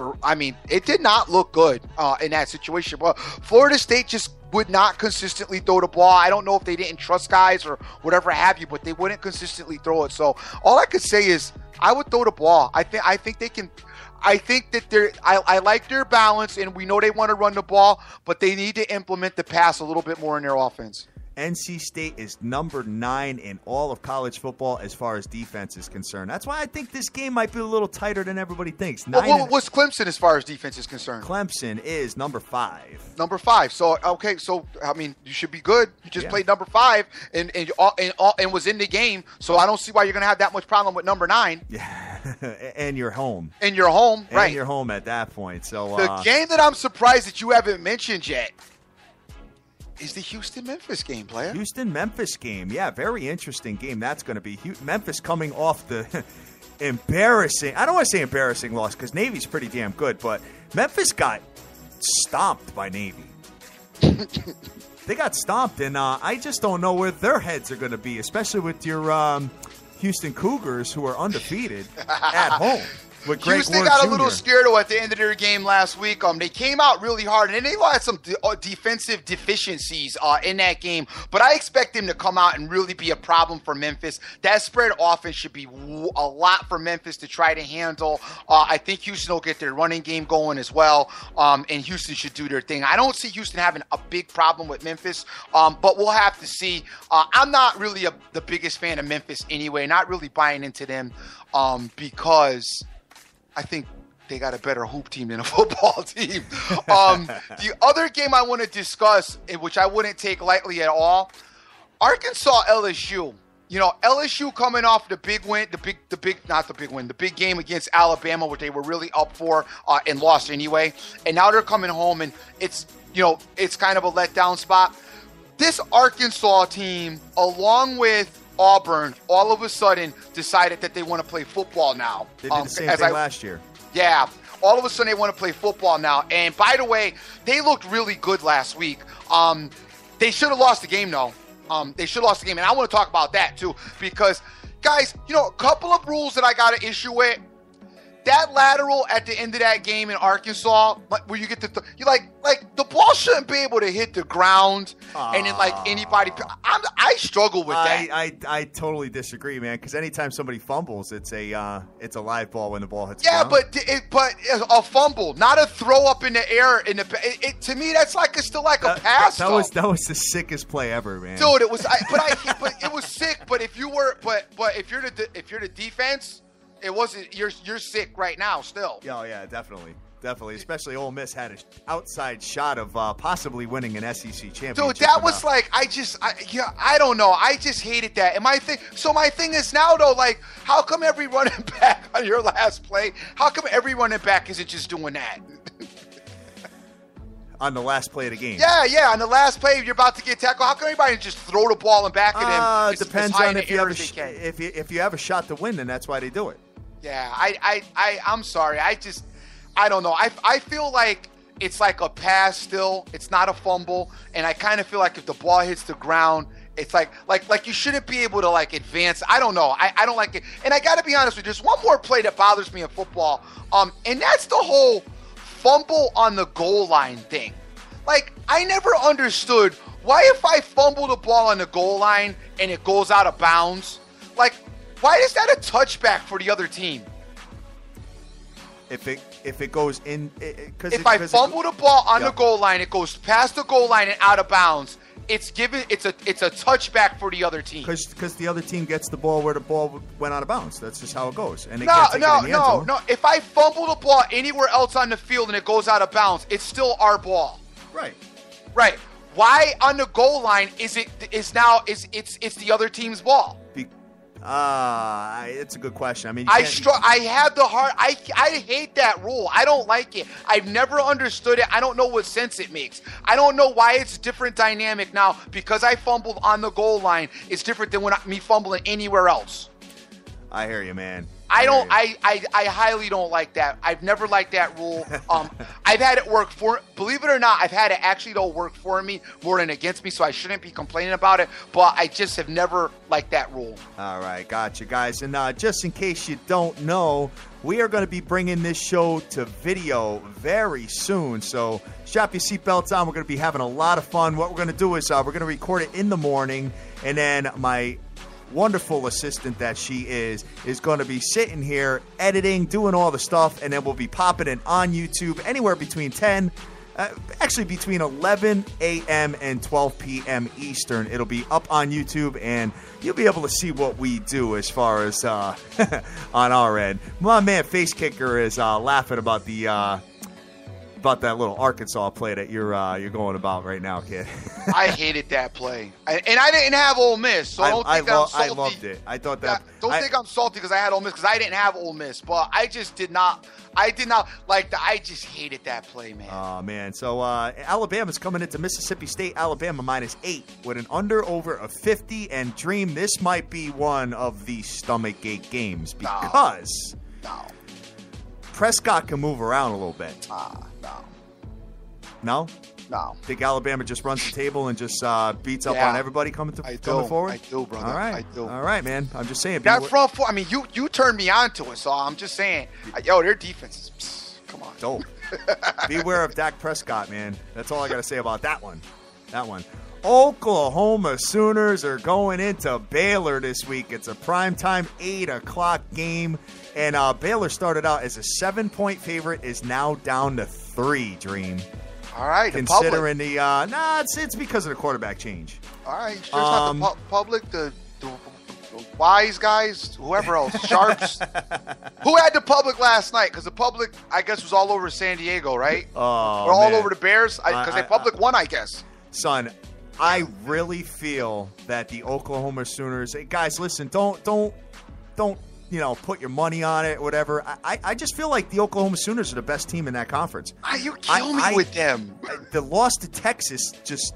it did not look good in that situation. But Florida State just would not consistently throw the ball. I don't know if they didn't trust guys or whatever have you, but they wouldn't consistently throw it. So all I could say is I would throw the ball. I think they can. I think that I like their balance, and we know they want to run the ball, but they need to implement the pass a little bit more in their offense. NC State is number 9 in all of college football as far as defense is concerned. That's why I think this game might be a little tighter than everybody thinks. What's Clemson as far as defense is concerned? Clemson is number 5. Number 5. So, okay, you should be good. You just played number 5 and was in the game, so I don't see why you're going to have that much problem with number 9. Yeah, and you're home. And you're home, right. And you're home at that point. So the game that I'm surprised that you haven't mentioned yet is the Houston-Memphis game, player. Houston-Memphis game. Yeah, very interesting game that's going to be. Memphis coming off the embarrassing, I don't want to say embarrassing loss because Navy's pretty damn good, but Memphis got stomped by Navy. They got stomped, and I just don't know where their heads are going to be, especially with your Houston Cougars, who are undefeated at home. Houston got a little scared at the end of their game last week. They came out really hard, and they had some defensive deficiencies in that game. But I expect them to come out and really be a problem for Memphis. That spread offense should be a lot for Memphis to try to handle. I think Houston will get their running game going as well, and Houston should do their thing. I don't see Houston having a big problem with Memphis, but we'll have to see. I'm not really the biggest fan of Memphis anyway, not really buying into them because I think they got a better hoop team than a football team. The other game I want to discuss, which I wouldn't take lightly at all, Arkansas LSU. You know, LSU coming off the big win, the big game against Alabama, which they were really up for and lost anyway. And now they're coming home, and it's kind of a letdown spot. This Arkansas team, along with Auburn, all of a sudden decided that they want to play football now. They did the same thing last year. Yeah. All of a sudden they want to play football now. And by the way, they looked really good last week. They should have lost the game, though. They should have lost the game. And I want to talk about that, too. Because, guys, a couple of rules that I got to issue with. That lateral at the end of that game in Arkansas, where you get you like the ball shouldn't be able to hit the ground, and then anybody. I struggle with that. I totally disagree, man. Because anytime somebody fumbles, it's a live ball when the ball hits. Yeah, the ground. but a fumble, not a throw up in the air. To me, that's still like a pass. That was the sickest play ever, man. Dude, it was. But it was sick. But if you're the defense. It wasn't. You're sick right now still. Oh yeah, definitely. Especially Ole Miss had an outside shot of possibly winning an SEC championship. Dude, that was I don't know. I just hated that. And my thing is now though, how come every running back on your last play? How come every running back isn't just doing that? On the last play of the game. Yeah. On the last play, you're about to get tackled. How come everybody just throw the ball and back at him? It depends on if you have a shot to win, then that's why they do it. Yeah, I'm sorry. I don't know. I feel like it's like a pass still. It's not a fumble, and I kind of feel like if the ball hits the ground, it's like you shouldn't be able to advance. I don't know. I don't like it. And I got to be honest with you. There's one more play that bothers me in football, and that's the whole fumble on the goal line thing. I never understood why if I fumble the ball on the goal line and it goes out of bounds, why is that a touchback for the other team? If it goes in, if I fumble the ball on the goal line, it goes past the goal line and out of bounds. It's a touchback for the other team. Because the other team gets the ball where the ball went out of bounds. That's just how it goes. And no. If I fumble the ball anywhere else on the field and it goes out of bounds, it's still our ball. Right. Why on the goal line it's the other team's ball? It's a good question. I mean, I hate that rule. I don't like it. I've never understood it. I don't know what sense it makes. I don't know why it's a different dynamic now because I fumbled on the goal line. It's different than me fumbling anywhere else. I hear you, man. I highly don't like that. I've never liked that rule. I've had it work believe it or not, I've had it actually work for me more than against me, so I shouldn't be complaining about it, but I just have never liked that rule. All right, gotcha, guys. And just in case you don't know, we are going to be bringing this show to video very soon, so strap your seatbelts on. We're going to be having a lot of fun. What we're going to do is we're going to record it in the morning, and then my wonderful assistant that she is going to be sitting here editing, doing all the stuff, and then we'll be popping it on YouTube anywhere between between 11 a.m. and 12 p.m. Eastern. It'll be up on YouTube, and you'll be able to see what we do as far as on our end. My man Face Kicker is laughing about that little Arkansas play that you're going about right now, kid. I hated that play, and I didn't have Ole Miss, so I'm salty. I loved it. I thought that. Don't think I'm salty because I had Ole Miss because I didn't have Ole Miss, but I just did not. I did not like that. I just hated that play, man. Oh man! So Alabama's coming into Mississippi State. Alabama -8 with an over of 50. And Dream, this might be one of the stomachache games because Prescott can move around a little bit. No? No. Think Alabama just runs the table and just beats up on everybody coming forward? I do, brother. All right. I do. All right, man. I'm just saying. That front four, I mean, you turned me on to it, so I'm just saying. Their defense is, come on. Dope. Beware of Dak Prescott, man. That's all I got to say about that one. Oklahoma Sooners are going into Baylor this week. It's a primetime 8 o'clock game. And Baylor started out as a 7-point favorite, is now down to 3, Dream. All right, considering it's because of the quarterback change. All right, sure it's not the public. Wise guys, whoever else, Sharps. Who had the public last night? Because the public, I guess, was all over San Diego, right? Oh, We're all man. over the Bears because the public won, I guess. Son, I really feel that the Oklahoma Sooners. Hey, guys, listen, don't put your money on it, whatever. I just feel like the Oklahoma Sooners are the best team in that conference. You kill me with them. The loss to Texas just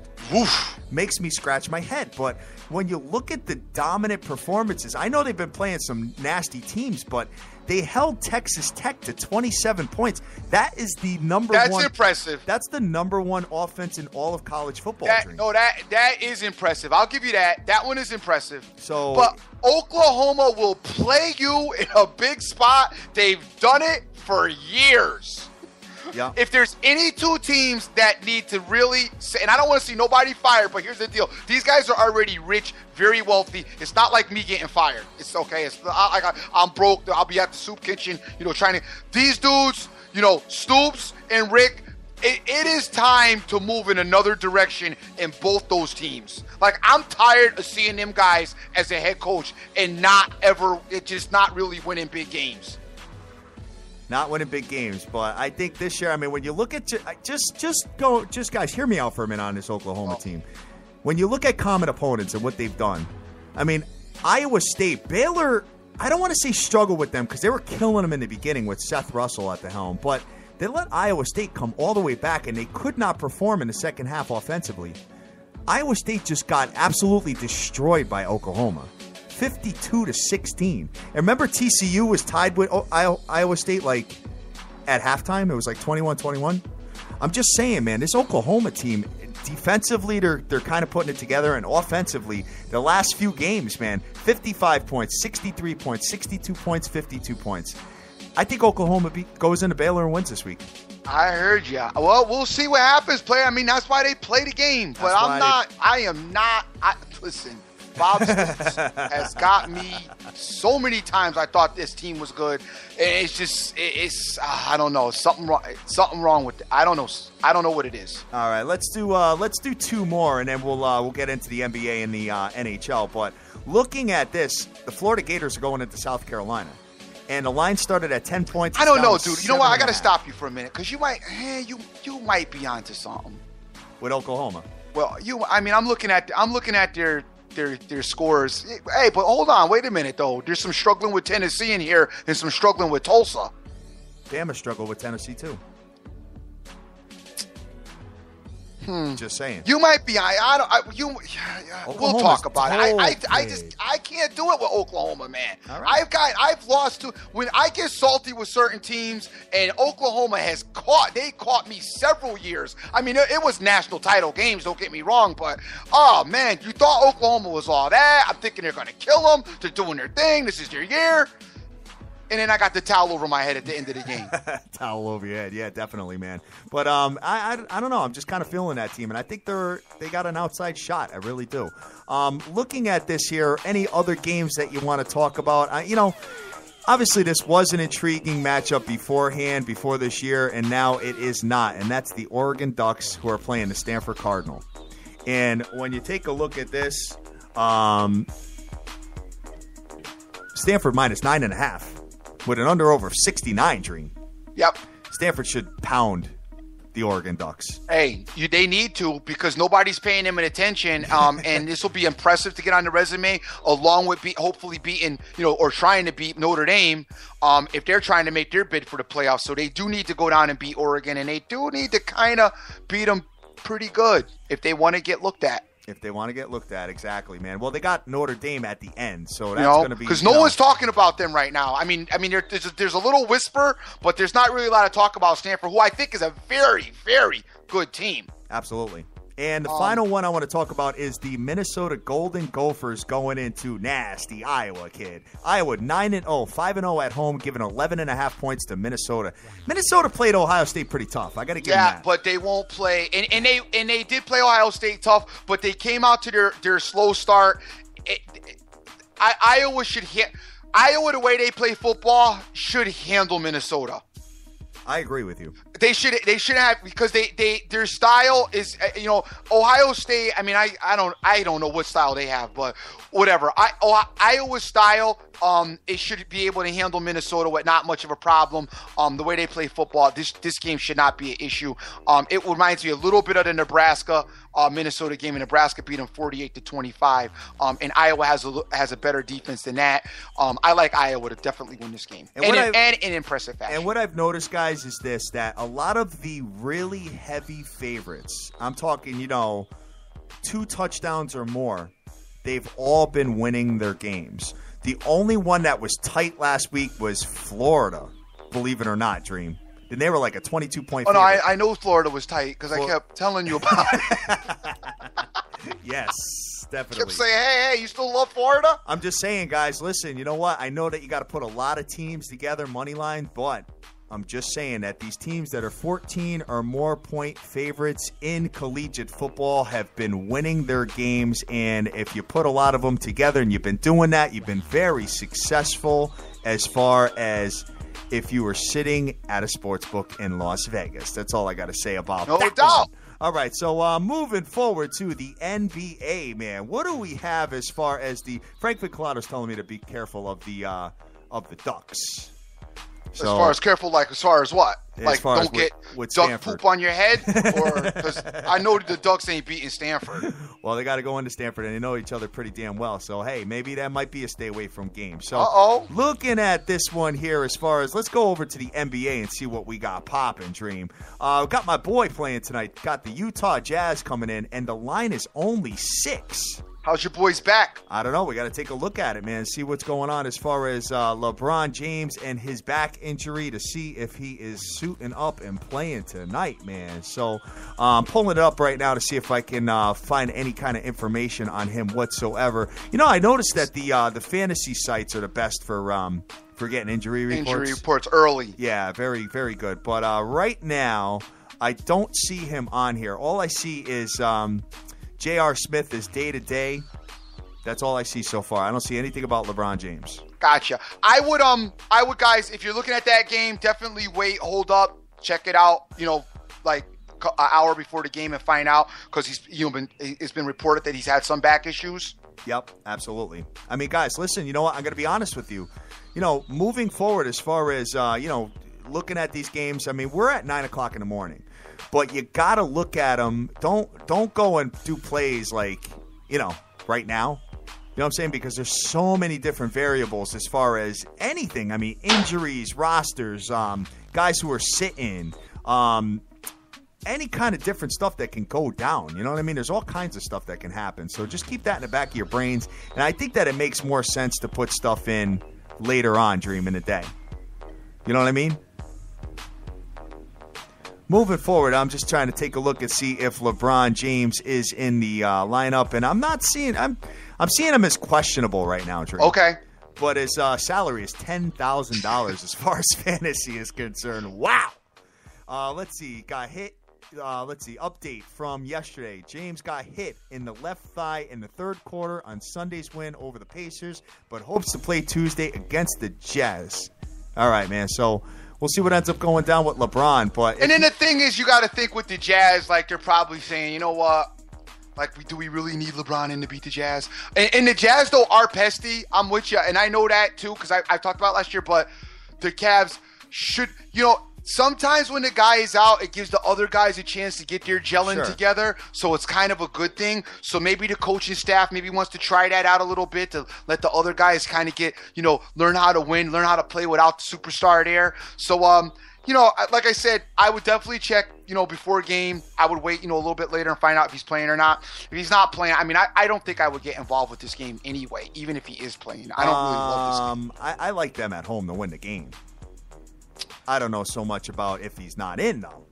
makes me scratch my head. But when you look at the dominant performances, I know they've been playing some nasty teams, but they held Texas Tech to 27 points. That is the number one. That's impressive. That's the number one offense in all of college football. That is impressive. I'll give you that. That one is impressive. But Oklahoma will play you in a big spot. They've done it for years. Yeah. If there's any two teams that need to really say, and I don't want to see nobody fired, but here's the deal. These guys are already rich, very wealthy. It's not like me getting fired. It's okay. It's like I'm broke. I'll be at the soup kitchen, trying to. These dudes, Stoops and Rick, it is time to move in another direction in both those teams. Like, I'm tired of seeing them guys as a head coach and not really winning big games. Not winning big games, but I think this year, when you look at guys, hear me out for a minute on this Oklahoma team. When you look at common opponents and what they've done, Iowa State, Baylor, I don't want to say struggle with them because they were killing them in the beginning with Seth Russell at the helm, but they let Iowa State come all the way back and they could not perform in the second half offensively. Iowa State just got absolutely destroyed by Oklahoma. 52-16. And remember, TCU was tied with Iowa State at halftime. It was 21-21. I'm just saying, man, this Oklahoma team, defensively, they're kind of putting it together, and offensively, the last few games, man, 55 points, 63 points, 62 points, 52 points. I think Oklahoma goes into Baylor and wins this week. I heard you. Well, we'll see what happens, player. That's why they play the game. But listen. Bob Stoops has got me so many times. I thought this team was good, and it's I don't know, something wrong with it. I don't know what it is. All right, let's do two more, and then we'll get into the NBA and the NHL. But looking at this, the Florida Gators are going into South Carolina, and the line started at 10 points. I don't know, dude. You know what? I got to stop you for a minute because you might be onto something with Oklahoma. Well, I'm looking at their scores. Hey, but hold on, wait a minute though. There's some struggling with Tennessee in here and some struggling with Tulsa. Bama struggled with Tennessee too. Just saying. You might be. We'll talk about it. I can't do it with Oklahoma, man. Right. I've lost to when I get salty with certain teams, and Oklahoma caught me several years. It was national title games. Don't get me wrong, but oh man, you thought Oklahoma was all that. I'm thinking they're gonna kill them. They're doing their thing. This is their year. And then I got the towel over my head at the end of the game. Towel over your head, yeah, definitely, man. But I don't know. I'm just kind of feeling that team, and I think they got an outside shot. I really do. Looking at this here, any other games that you want to talk about? Obviously this was an intriguing matchup before this year, and now it is not. And that's the Oregon Ducks who are playing the Stanford Cardinal. And when you take a look at this, Stanford minus 9.5. With an under-over of 69, Dream. Yep. Stanford should pound the Oregon Ducks. Hey, they need to because nobody's paying them attention, and this will be impressive to get on the resume, along with hopefully beating, or trying to beat Notre Dame if they're trying to make their bid for the playoffs. So they do need to go down and beat Oregon, and they do need to kind of beat them pretty good if they want to get looked at. If they want to get looked at, exactly, man. Well, they got Notre Dame at the end, so that's going to be because no one's talking about them right now. There's a little whisper, but there's not really a lot of talk about Stanford, who I think is a very, very good team. Absolutely. And the final one I want to talk about is the Minnesota Golden Gophers going into nasty Iowa, kid. Iowa 9-0, 5-0 at home, giving 11.5 points to Minnesota. Minnesota played Ohio State pretty tough. I got to give them that. Yeah, but they won't play, and they did play Ohio State tough, but they came out to their slow start. Iowa the way they play football should handle Minnesota. I agree with you. They should have, because their style is, Ohio State. I mean, I don't know what style they have, but whatever. Iowa's style, it should be able to handle Minnesota with not much of a problem. The way they play football, this game should not be an issue. It reminds me a little bit of the Nebraska Minnesota game, and Nebraska beat them 48-25. And Iowa has a better defense than that. I like Iowa to definitely win this game, and in impressive fashion. And what I've noticed, guys, is this: that a lot of the really heavy favorites, I'm talking, 2 touchdowns or more, they've all been winning their games. The only one that was tight last week was Florida, believe it or not, Dream. And they were like a 22-point favorite. Oh, no, I know Florida was tight because I kept telling you about it. Yes, definitely. Kept saying, hey, you still love Florida? I'm just saying, guys, listen, you know what? I know that you got to put a lot of teams together, money line, but I'm just saying that these teams that are 14 or more point favorites in collegiate football have been winning their games. And if you put a lot of them together and you've been doing that, you've been very successful as far as if you were sitting at a sports book in Las Vegas. That's all I got to say about that. No doubt. All right, so moving forward to the NBA, man. What do we have as far as the – Frank Vicolado's telling me to be careful of the Ducks. So, as far as what? Like, don't get with duck Stanford. poop on your head? Because I know the Ducks ain't beating Stanford. Well, they got to go into Stanford, and they know each other pretty damn well. So, hey, maybe that might be a stay away from game. So, looking at this one here as far as – let's go over to the NBA and see what we got popping, Dream. Got my boy playing tonight. Got the Utah Jazz coming in, and the line is only 6. How's your boys back? I don't know. We got to take a look at it, man. See what's going on as far as LeBron James and his back injury to see if he is suiting up and playing tonight, man. So I'm pulling it up right now to see if I can find any kind of information on him whatsoever. I noticed that the fantasy sites are the best for getting injury reports. Injury reports early. Yeah, very, very good. But right now, I don't see him on here. All I see is J.R. Smith is day-to-day. That's all I see so far. I don't see anything about LeBron James. Gotcha. I would, guys, if you're looking at that game, definitely wait, hold up, check it out, like an hour before the game and find out, because it's been reported that he's had some back issues. Yep, absolutely. I mean, guys, listen, you know what? I'm going to be honest with you. Moving forward as far as, looking at these games, I mean, we're at 9 o'clock in the morning. But you got to look at them. Don't go and do plays like, right now. You know what I'm saying? Because there's so many different variables as far as anything. I mean, injuries, rosters, guys who are sitting, any kind of different stuff that can go down. You know what I mean? There's all kinds of stuff that can happen. So just keep that in the back of your brains. And I think that it makes more sense to put stuff in later on, Dream, in the day. You know what I mean? Moving forward, I'm just trying to take a look and see if LeBron James is in the lineup, and I'm seeing him as questionable right now, Drew. Okay. But his salary is $10,000 as far as fantasy is concerned. Wow. Let's see. Got hit. Update from yesterday. James got hit in the left thigh in the third quarter on Sunday's win over the Pacers, but hopes to play Tuesday against the Jazz. All right, man. So we'll see what ends up going down with LeBron. And then the thing is, you got to think with the Jazz, like they're probably saying, you know what? Like, do we really need LeBron in to beat the Jazz? And the Jazz, though, are pesty. I'm with you. And I know that, too, because I talked about it last year. But the Cavs should, sometimes when the guy is out, it gives the other guys a chance to get their gelling together. So it's kind of a good thing. So maybe the coaching staff maybe wants to try that out a little bit to let the other guys kind of get, learn how to win, learn how to play without the superstar there. So, like I said, I would definitely check, before game. I would wait, a little bit later and find out if he's playing or not. If he's not playing, I mean, I don't think I would get involved with this game anyway, even if he is playing. I don't really love this game. I like them at home to win the game. I don't know so much about if he's not in, though.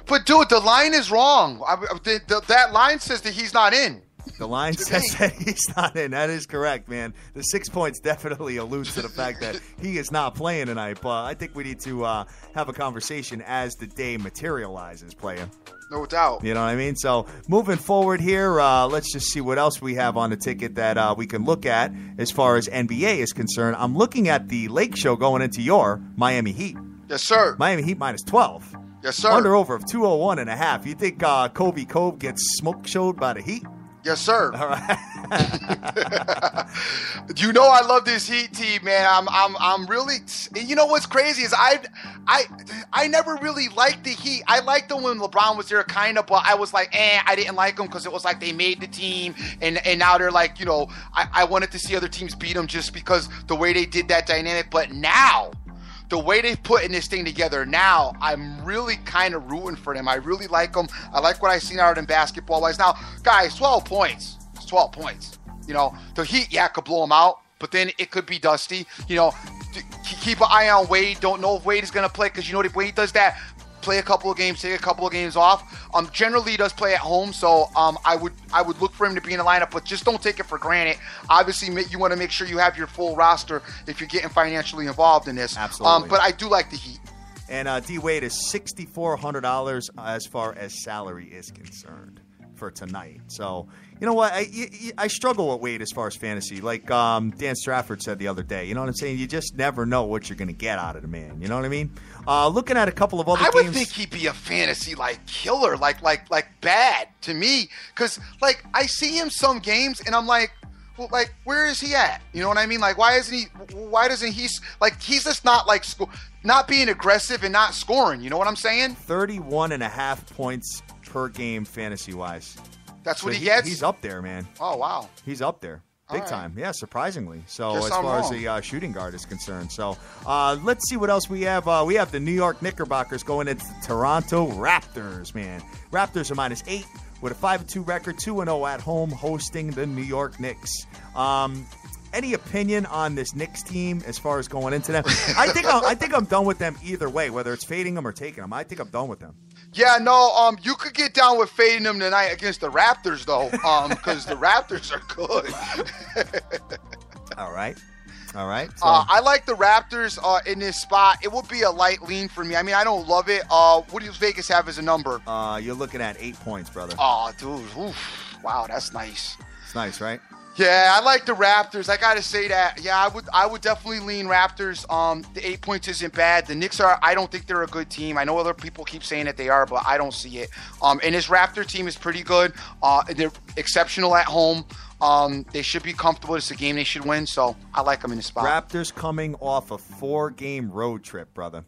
But, dude, the line is wrong. That line says that he's not in. The line says that he's not in. That is correct, man. The 6 points definitely alludes to the fact that he is not playing tonight. But I think we need to have a conversation as the day materializes, player. No doubt. You know what I mean? So moving forward here, let's just see what else we have on the ticket that we can look at as far as NBA is concerned. I'm looking at the Lake Show going into your Miami Heat. Yes, sir. Miami Heat minus 12. Yes, sir. Under over of 201.5. You think Kobe Cove gets smoke showed by the Heat? Yes, sir. All right. You know I love this Heat team, man. I'm really. You know what's crazy is I never really liked the Heat. I liked them when LeBron was there, kind of, but I was like, I didn't like them because it was like they made the team, and now they're like, you know, I wanted to see other teams beat them just because the way they did that dynamic. But now, the way they've put in this thing together now, I'm really kind of rooting for them. I really like them. I like what I've seen out of them basketball-wise. Now, guys, 12 points. It's 12 points. You know, the Heat, could blow them out, but then it could be dusty. You know, keep an eye on Wade. Don't know if Wade is going to play because, you know, if Wade does that, play a couple of games, take a couple of games off. Generally, he does play at home, so I would look for him to be in the lineup, but just don't take it for granted. Obviously, you want to make sure you have your full roster if you're getting financially involved in this. Absolutely. But I do like the Heat. And D Wade is $6,400 as far as salary is concerned for tonight. So, you know what? I struggle with Wade as far as fantasy. Like Dan Strafford said the other day, you know what I'm saying? You just never know what you're going to get out of the man. You know what I mean? Looking at a couple of other games. I would think he'd be a fantasy killer, like bad to me, because I see him some games and I'm like, well, where is he at? You know what I mean? Why doesn't he he's just not not being aggressive and not scoring. You know what I'm saying? 31.5 points per game fantasy wise. That's what he gets? He's up there, man. Oh, wow. He's up there. Big time. Yeah, surprisingly. So Guess as I'm far wrong. as the shooting guard is concerned. So let's see what else we have. We have the New York Knickerbockers going into the Toronto Raptors, man. Raptors are minus 8 with a 5-2 record, 2-0 at home, hosting the New York Knicks. Any opinion on this Knicks team as far as going into them? I think I'm done with them either way, whether it's fading them or taking them. I think I'm done with them. Yeah, no, you could get down with fading them tonight against the Raptors, though, because the Raptors are good. All right. So, I like the Raptors in this spot. It would be a light lean for me. I mean, I don't love it. What does Vegas have as a number? you're looking at 8 points, brother. Oh, dude. Oof. Wow, that's nice. It's nice, right? Yeah, I like the Raptors. I gotta say that. Yeah, I would definitely lean Raptors. The 8 points isn't bad. The Knicks I don't think they're a good team. I know other people keep saying that they are, but I don't see it. And this Raptor team is pretty good. They're exceptional at home. They should be comfortable. It's a game they should win, so I like them in the spot. Raptors coming off a 4-game road trip, brother.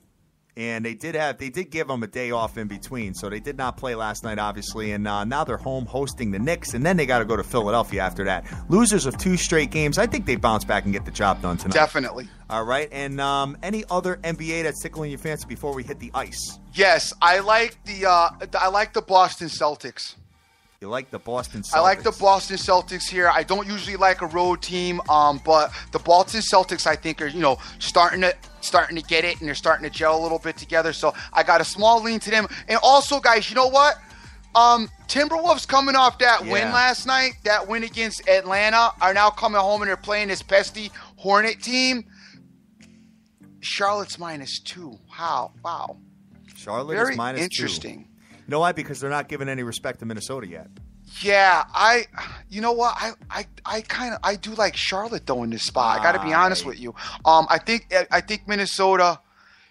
And they did give them a day off in between, so they did not play last night, obviously. And now they're home hosting the Knicks, and then they got to go to Philadelphia after that. Losers of 2 straight games. I think they bounce back and get the job done tonight. Definitely. All right. And any other NBA that's tickling your fancy before we hit the ice? Yes, I like the Boston Celtics. You like the Boston Celtics? I like the Boston Celtics here. I don't usually like a road team, but the Boston Celtics, I think, are starting to get it, and they're starting to gel a little bit together. So I got a small lean to them. And also, guys, you know what? Timberwolves coming off that win last night, that win against Atlanta, are now coming home and they're playing this pesky Hornet team. Charlotte's -2. Wow. Charlotte Very is -2. interesting. You know why? Because they're not giving any respect to Minnesota yet. Yeah, you know what? I do like Charlotte though in this spot. I got to be honest with you. I think Minnesota,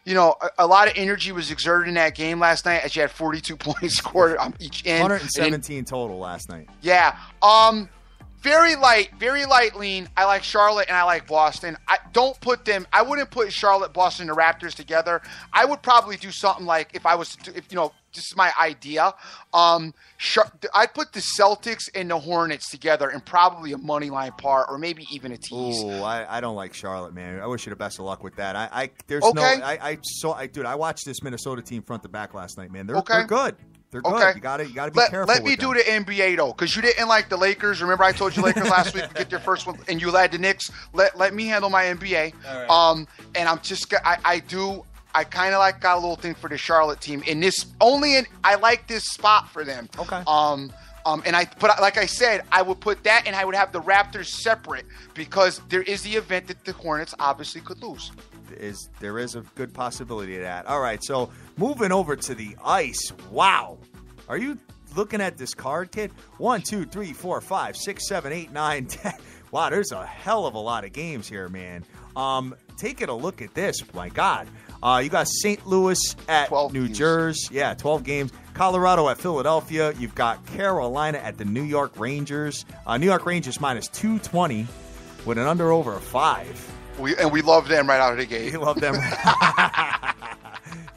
a lot of energy was exerted in that game last night as you had 42 points scored on each end. 117 total last night. Yeah. Very light lean. I like Charlotte and I like Boston. I wouldn't put Charlotte, Boston, and the Raptors together. I would probably do something like this is my idea. I'd put the Celtics and the Hornets together in probably a money line par or maybe even a tease. Oh, I don't like Charlotte, man. I wish you the best of luck with that. I watched this Minnesota team front to back last night, man. They're good. They're good. Okay. You got to be careful. Let me do the NBA though, because you didn't like the Lakers. Remember, I told you Lakers last week would get their first one, and you led the Knicks. Let me handle my NBA. All right. And I'm just I kind of got a little thing for the Charlotte team in this. I like this spot for them. Okay. But like I said, I would put that, and I would have the Raptors separate because there is the event that the Hornets obviously could lose. There is a good possibility of that. All right, so moving over to the ice. Wow. Are you looking at this card, kid? 1, 2, 3, 4, 5, 6, 7, 8, 9, 10. Wow, there's a hell of a lot of games here, man. Taking a look at this, my God. You got St. Louis at 12 New games. Jersey. Yeah, 12 games. Colorado at Philadelphia. You've got Carolina at the New York Rangers. New York Rangers minus 220 with an under-over of 5. We love them right out of the gate. You love them.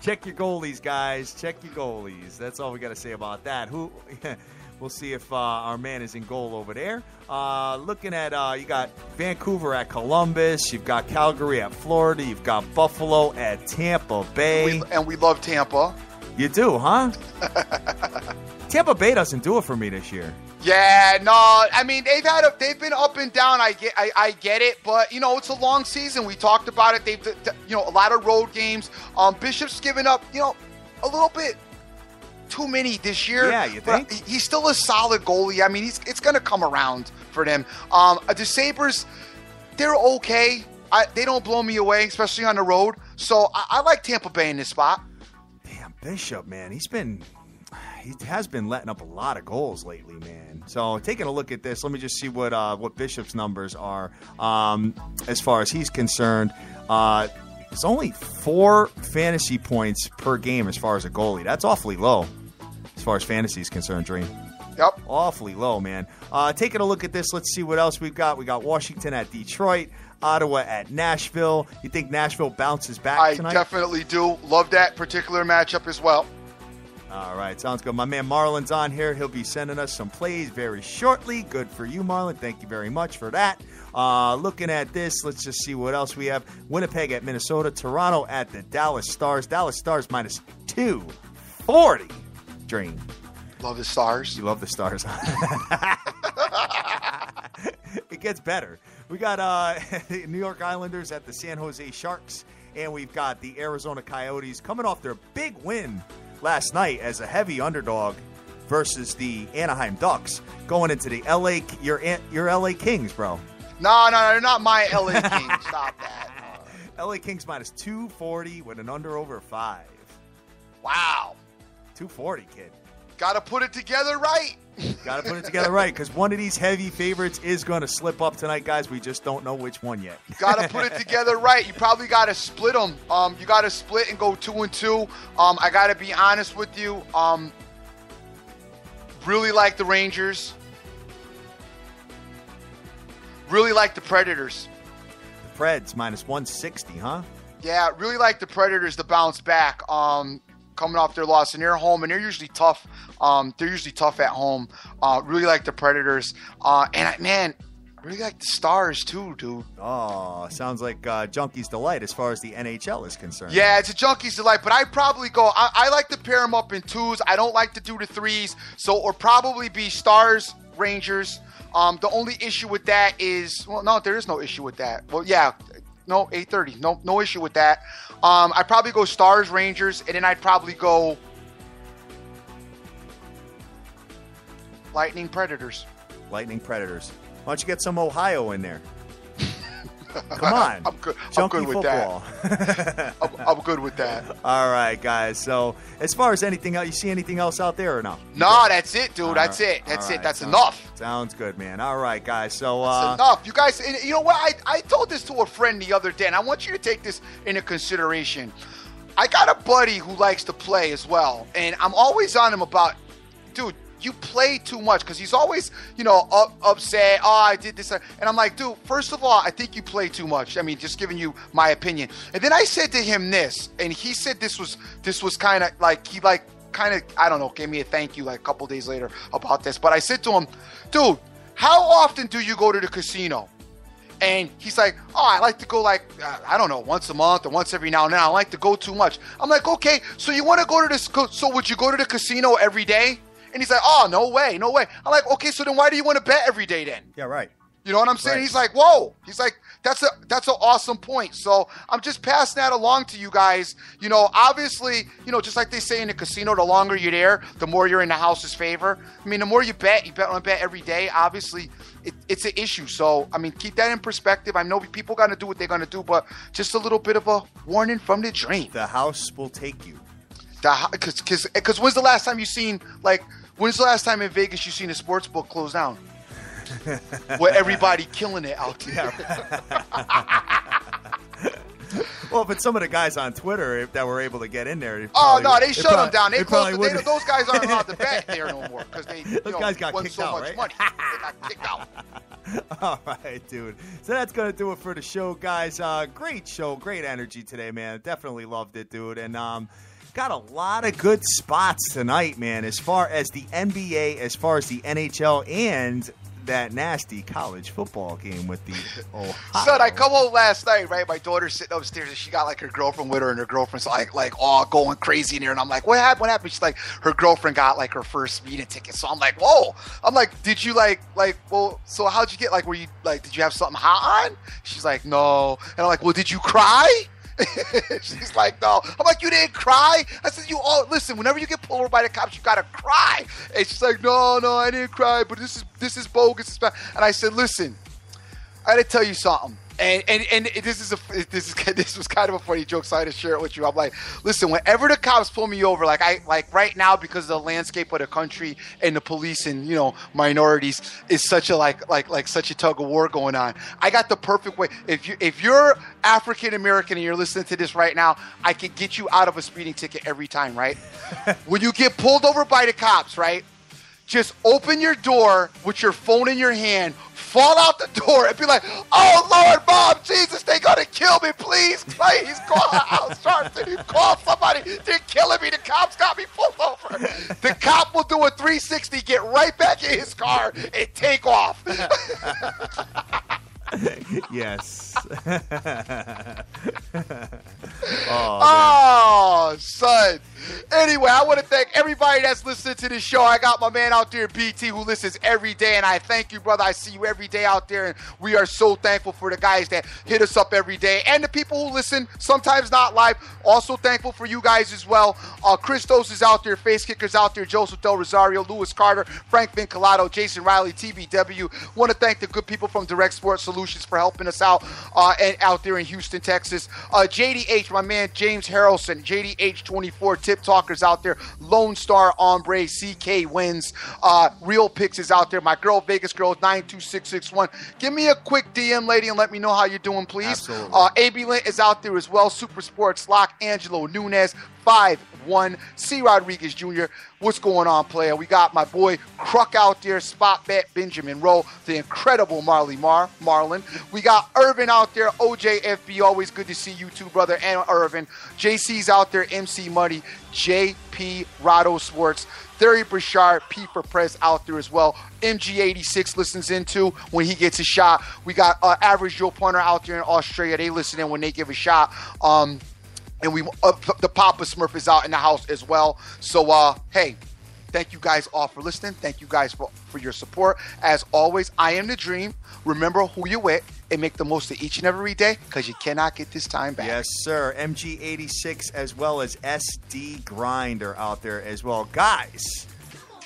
Check your goalies, guys. Check your goalies. That's all we got to say about that. We'll see if our man is in goal over there. Looking at, you got Vancouver at Columbus. You've got Calgary at Florida. You've got Buffalo at Tampa Bay. And we love Tampa. You do, huh? Tampa Bay doesn't do it for me this year. Yeah, no, I mean they've been up and down. I get it, but it's a long season. We talked about it. They've a lot of road games. Bishop's given up a little bit too many this year. Yeah, you think? He's still a solid goalie. I mean, it's going to come around for them. The Sabres, they're okay. They don't blow me away, especially on the road. So I like Tampa Bay in this spot. Damn, Bishop, man, he has been letting up a lot of goals lately, man. So taking a look at this, let me just see what Bishop's numbers are as far as he's concerned. It's only 4 fantasy points per game as far as a goalie. That's awfully low as far as fantasy is concerned, Dream. Yep. Awfully low, man. Taking a look at this, let's see what else we've got. We got Washington at Detroit, Ottawa at Nashville. You think Nashville bounces back tonight? I definitely do. Love that particular matchup as well. All right, sounds good. My man Marlon's on here. He'll be sending us some plays very shortly. Good for you, Marlon. Thank you very much for that. Looking at this, let's just see what else we have. Winnipeg at Minnesota. Toronto at the Dallas Stars. Dallas Stars minus 240. Dream. Love the Stars. You love the Stars. It gets better. We got New York Islanders at the San Jose Sharks. And we've got the Arizona Coyotes coming off their big win last night as a heavy underdog versus the Anaheim Ducks going into the your LA Kings, bro. No, they're not my LA Kings. Stop that. LA Kings minus 240 with an under-over 5. Wow. 240, kid. Got to put it together right. Got to put it together right, because one of these heavy favorites is going to slip up tonight, guys. We just don't know which one yet. Got to put it together right. You probably got to split them. You got to split and go 2-2. I got to be honest with you. Really like the Rangers. Really like the Predators. The Preds minus 160, huh? Yeah, really like the Predators to bounce back. Coming off their loss, and they're home, and they're usually tough. They're usually tough at home. Really like the Predators, and really like the Stars too, dude. Oh, sounds like Junkie's delight as far as the NHL is concerned. Yeah, it's a Junkie's delight, but I probably go. I like to pair them up in 2s. I don't like to do the 3s, so or probably be Stars, Rangers. The only issue with that is, well, no, there is no issue with that. Well, yeah. No, 8:30. No issue with that. I'd probably go Stars, Rangers, and then I'd probably go Lightning, Predators. Lightning, Predators. Why don't you get some Ohio in there? Come on. I'm good. Junkie I'm good with football. that. I'm good with that. All right, guys. So as far as anything else, you see anything else out there or no? No, that's it, dude. That's it. That's it. That's enough. Sounds good, man. All right, guys. So that's enough. You guys, you know what? I told this to a friend the other day, and I want you to take this into consideration. I got a buddy who likes to play as well, and I'm always on him about, dude, you play too much, because he's always, upset. Oh, I did this. And I'm like, dude, first of all, I think you play too much. I mean, just giving you my opinion. And then I said to him this, and he said this was kind of like, I don't know, gave me a thank you like a couple days later about this. But I said to him, dude, how often do you go to the casino? And he's like, oh, I like to go I don't know, once a month or once every now and then. I like to go too much. I'm like, okay, so you want to go to this? So would you go to the casino every day? And he's like, oh, no way. I'm like, okay, so then why do you want to bet every day then? Yeah, right. You know what I'm saying? Right. He's like, whoa. He's like, that's an awesome point. So I'm just passing that along to you guys. Obviously, just like they say in the casino, the longer you're there, the more you're in the house's favor. I mean, the more you bet on a bet every day, obviously it's an issue. So, I mean, keep that in perspective. I know people got to do what they're going to do, but just a little bit of a warning from the dream. The house will take you. Because when's the last time when's the last time in Vegas you seen a sports book close down? Where everybody killing it out there. Well, but some of the guys on Twitter that were able to get in there. They shut them down. They closed. Those guys aren't allowed to bet there no more because those guys got won kicked so out, much right? money. They got kicked out. All right, dude. So that's going to do it for the show, guys. Great show. Great energy today, man. Definitely loved it, dude. And got a lot of good spots tonight, man, as far as the NBA, as far as the NHL, and that nasty college football game with the Ohio. Son, I come home last night, right? My daughter's sitting upstairs and she got like her girlfriend with her, and her girlfriend's like all going crazy in here. And I'm like, what happened? What happened? She's like, her girlfriend got like her first speeding ticket. So I'm like, whoa. I'm like, did you well, so how'd you get, like, were you like, did you have something hot on? She's like, no. And I'm like, well, did you cry? She's like, no. I'm like, you didn't cry? I said, listen, whenever you get pulled over by the cops, you gotta cry. And she's like, no, I didn't cry, but this is bogus. And I said, listen, I gotta tell you something. And this was kind of a funny joke, so I had to share it with you. I'm like, listen, whenever the cops pull me over, like right now, because of the landscape of the country and the police and minorities is such a such a tug of war going on. I got the perfect way. If you're African American and you're listening to this right now, I can get you out of a speeding ticket every time, right? When you get pulled over by the cops, right? Just open your door with your phone in your hand, fall out the door, and be like, oh, Lord, Mom, Jesus, they gonna kill me, please, call somebody. They're killing me. The cops got me pulled over. The cop will do a 360, get right back in his car, and take off. Yes. Oh, son. Anyway, I want to thank everybody that's listening to this show. I got my man out there, BT, who listens every day, and I thank you, brother. I see you every day out there, and we are so thankful for the guys that hit us up every day, and the people who listen, sometimes not live. Also thankful for you guys as well. Christos is out there, Face Kicker's out there, Joseph Del Rosario, Lewis Carter, Frank Vinculato, Jason Riley, TBW. Want to thank the good people from Direct Sports Solutions for helping us out and out there in Houston, Texas. JDH, my man James Harrelson, JDH24, Tip Talkers out there, Lone Star Ombre, CK Wins, Real Picks is out there, my girl Vegas Girl 92661. Give me a quick DM, lady, and let me know how you're doing, please. Absolutely. AB Lint is out there as well, Super Sports Lock, Angelo Nunez, 5-1, C. Rodriguez Jr. What's going on, player? We got my boy Cruck out there, Spot Bet, Benjamin Rowe, the incredible Marlin. We got Irvin out there, OJFB, always good to see you too, brother, and Irvin. JC's out there, MC Muddy, JP Rado Sports, Theory Brashard, P for Press out there as well. MG86 listens into when he gets a shot. We got Average Joe Punter out there in Australia. They listen in when they give a shot. And the Papa Smurf is out in the house as well. So, hey, thank you guys all for listening. Thank you guys for your support. As always, I am the dream. Remember who you're with and make the most of each and every day because you cannot get this time back. Yes, sir. MG86 as well as SD Grinder out there as well. Guys,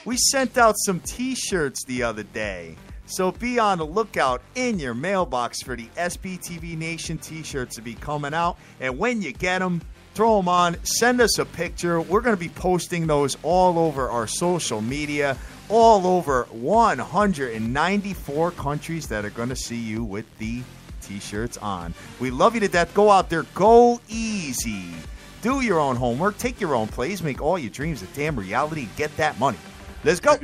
we sent out some T-shirts the other day. So be on the lookout in your mailbox for the SBTV Nation T-shirts to be coming out. And when you get them, throw them on. Send us a picture. We're going to be posting those all over our social media, all over 194 countries that are going to see you with the T-shirts on. We love you to death. Go out there. Go easy. Do your own homework. Take your own plays. Make all your dreams a damn reality. Get that money. Let's go.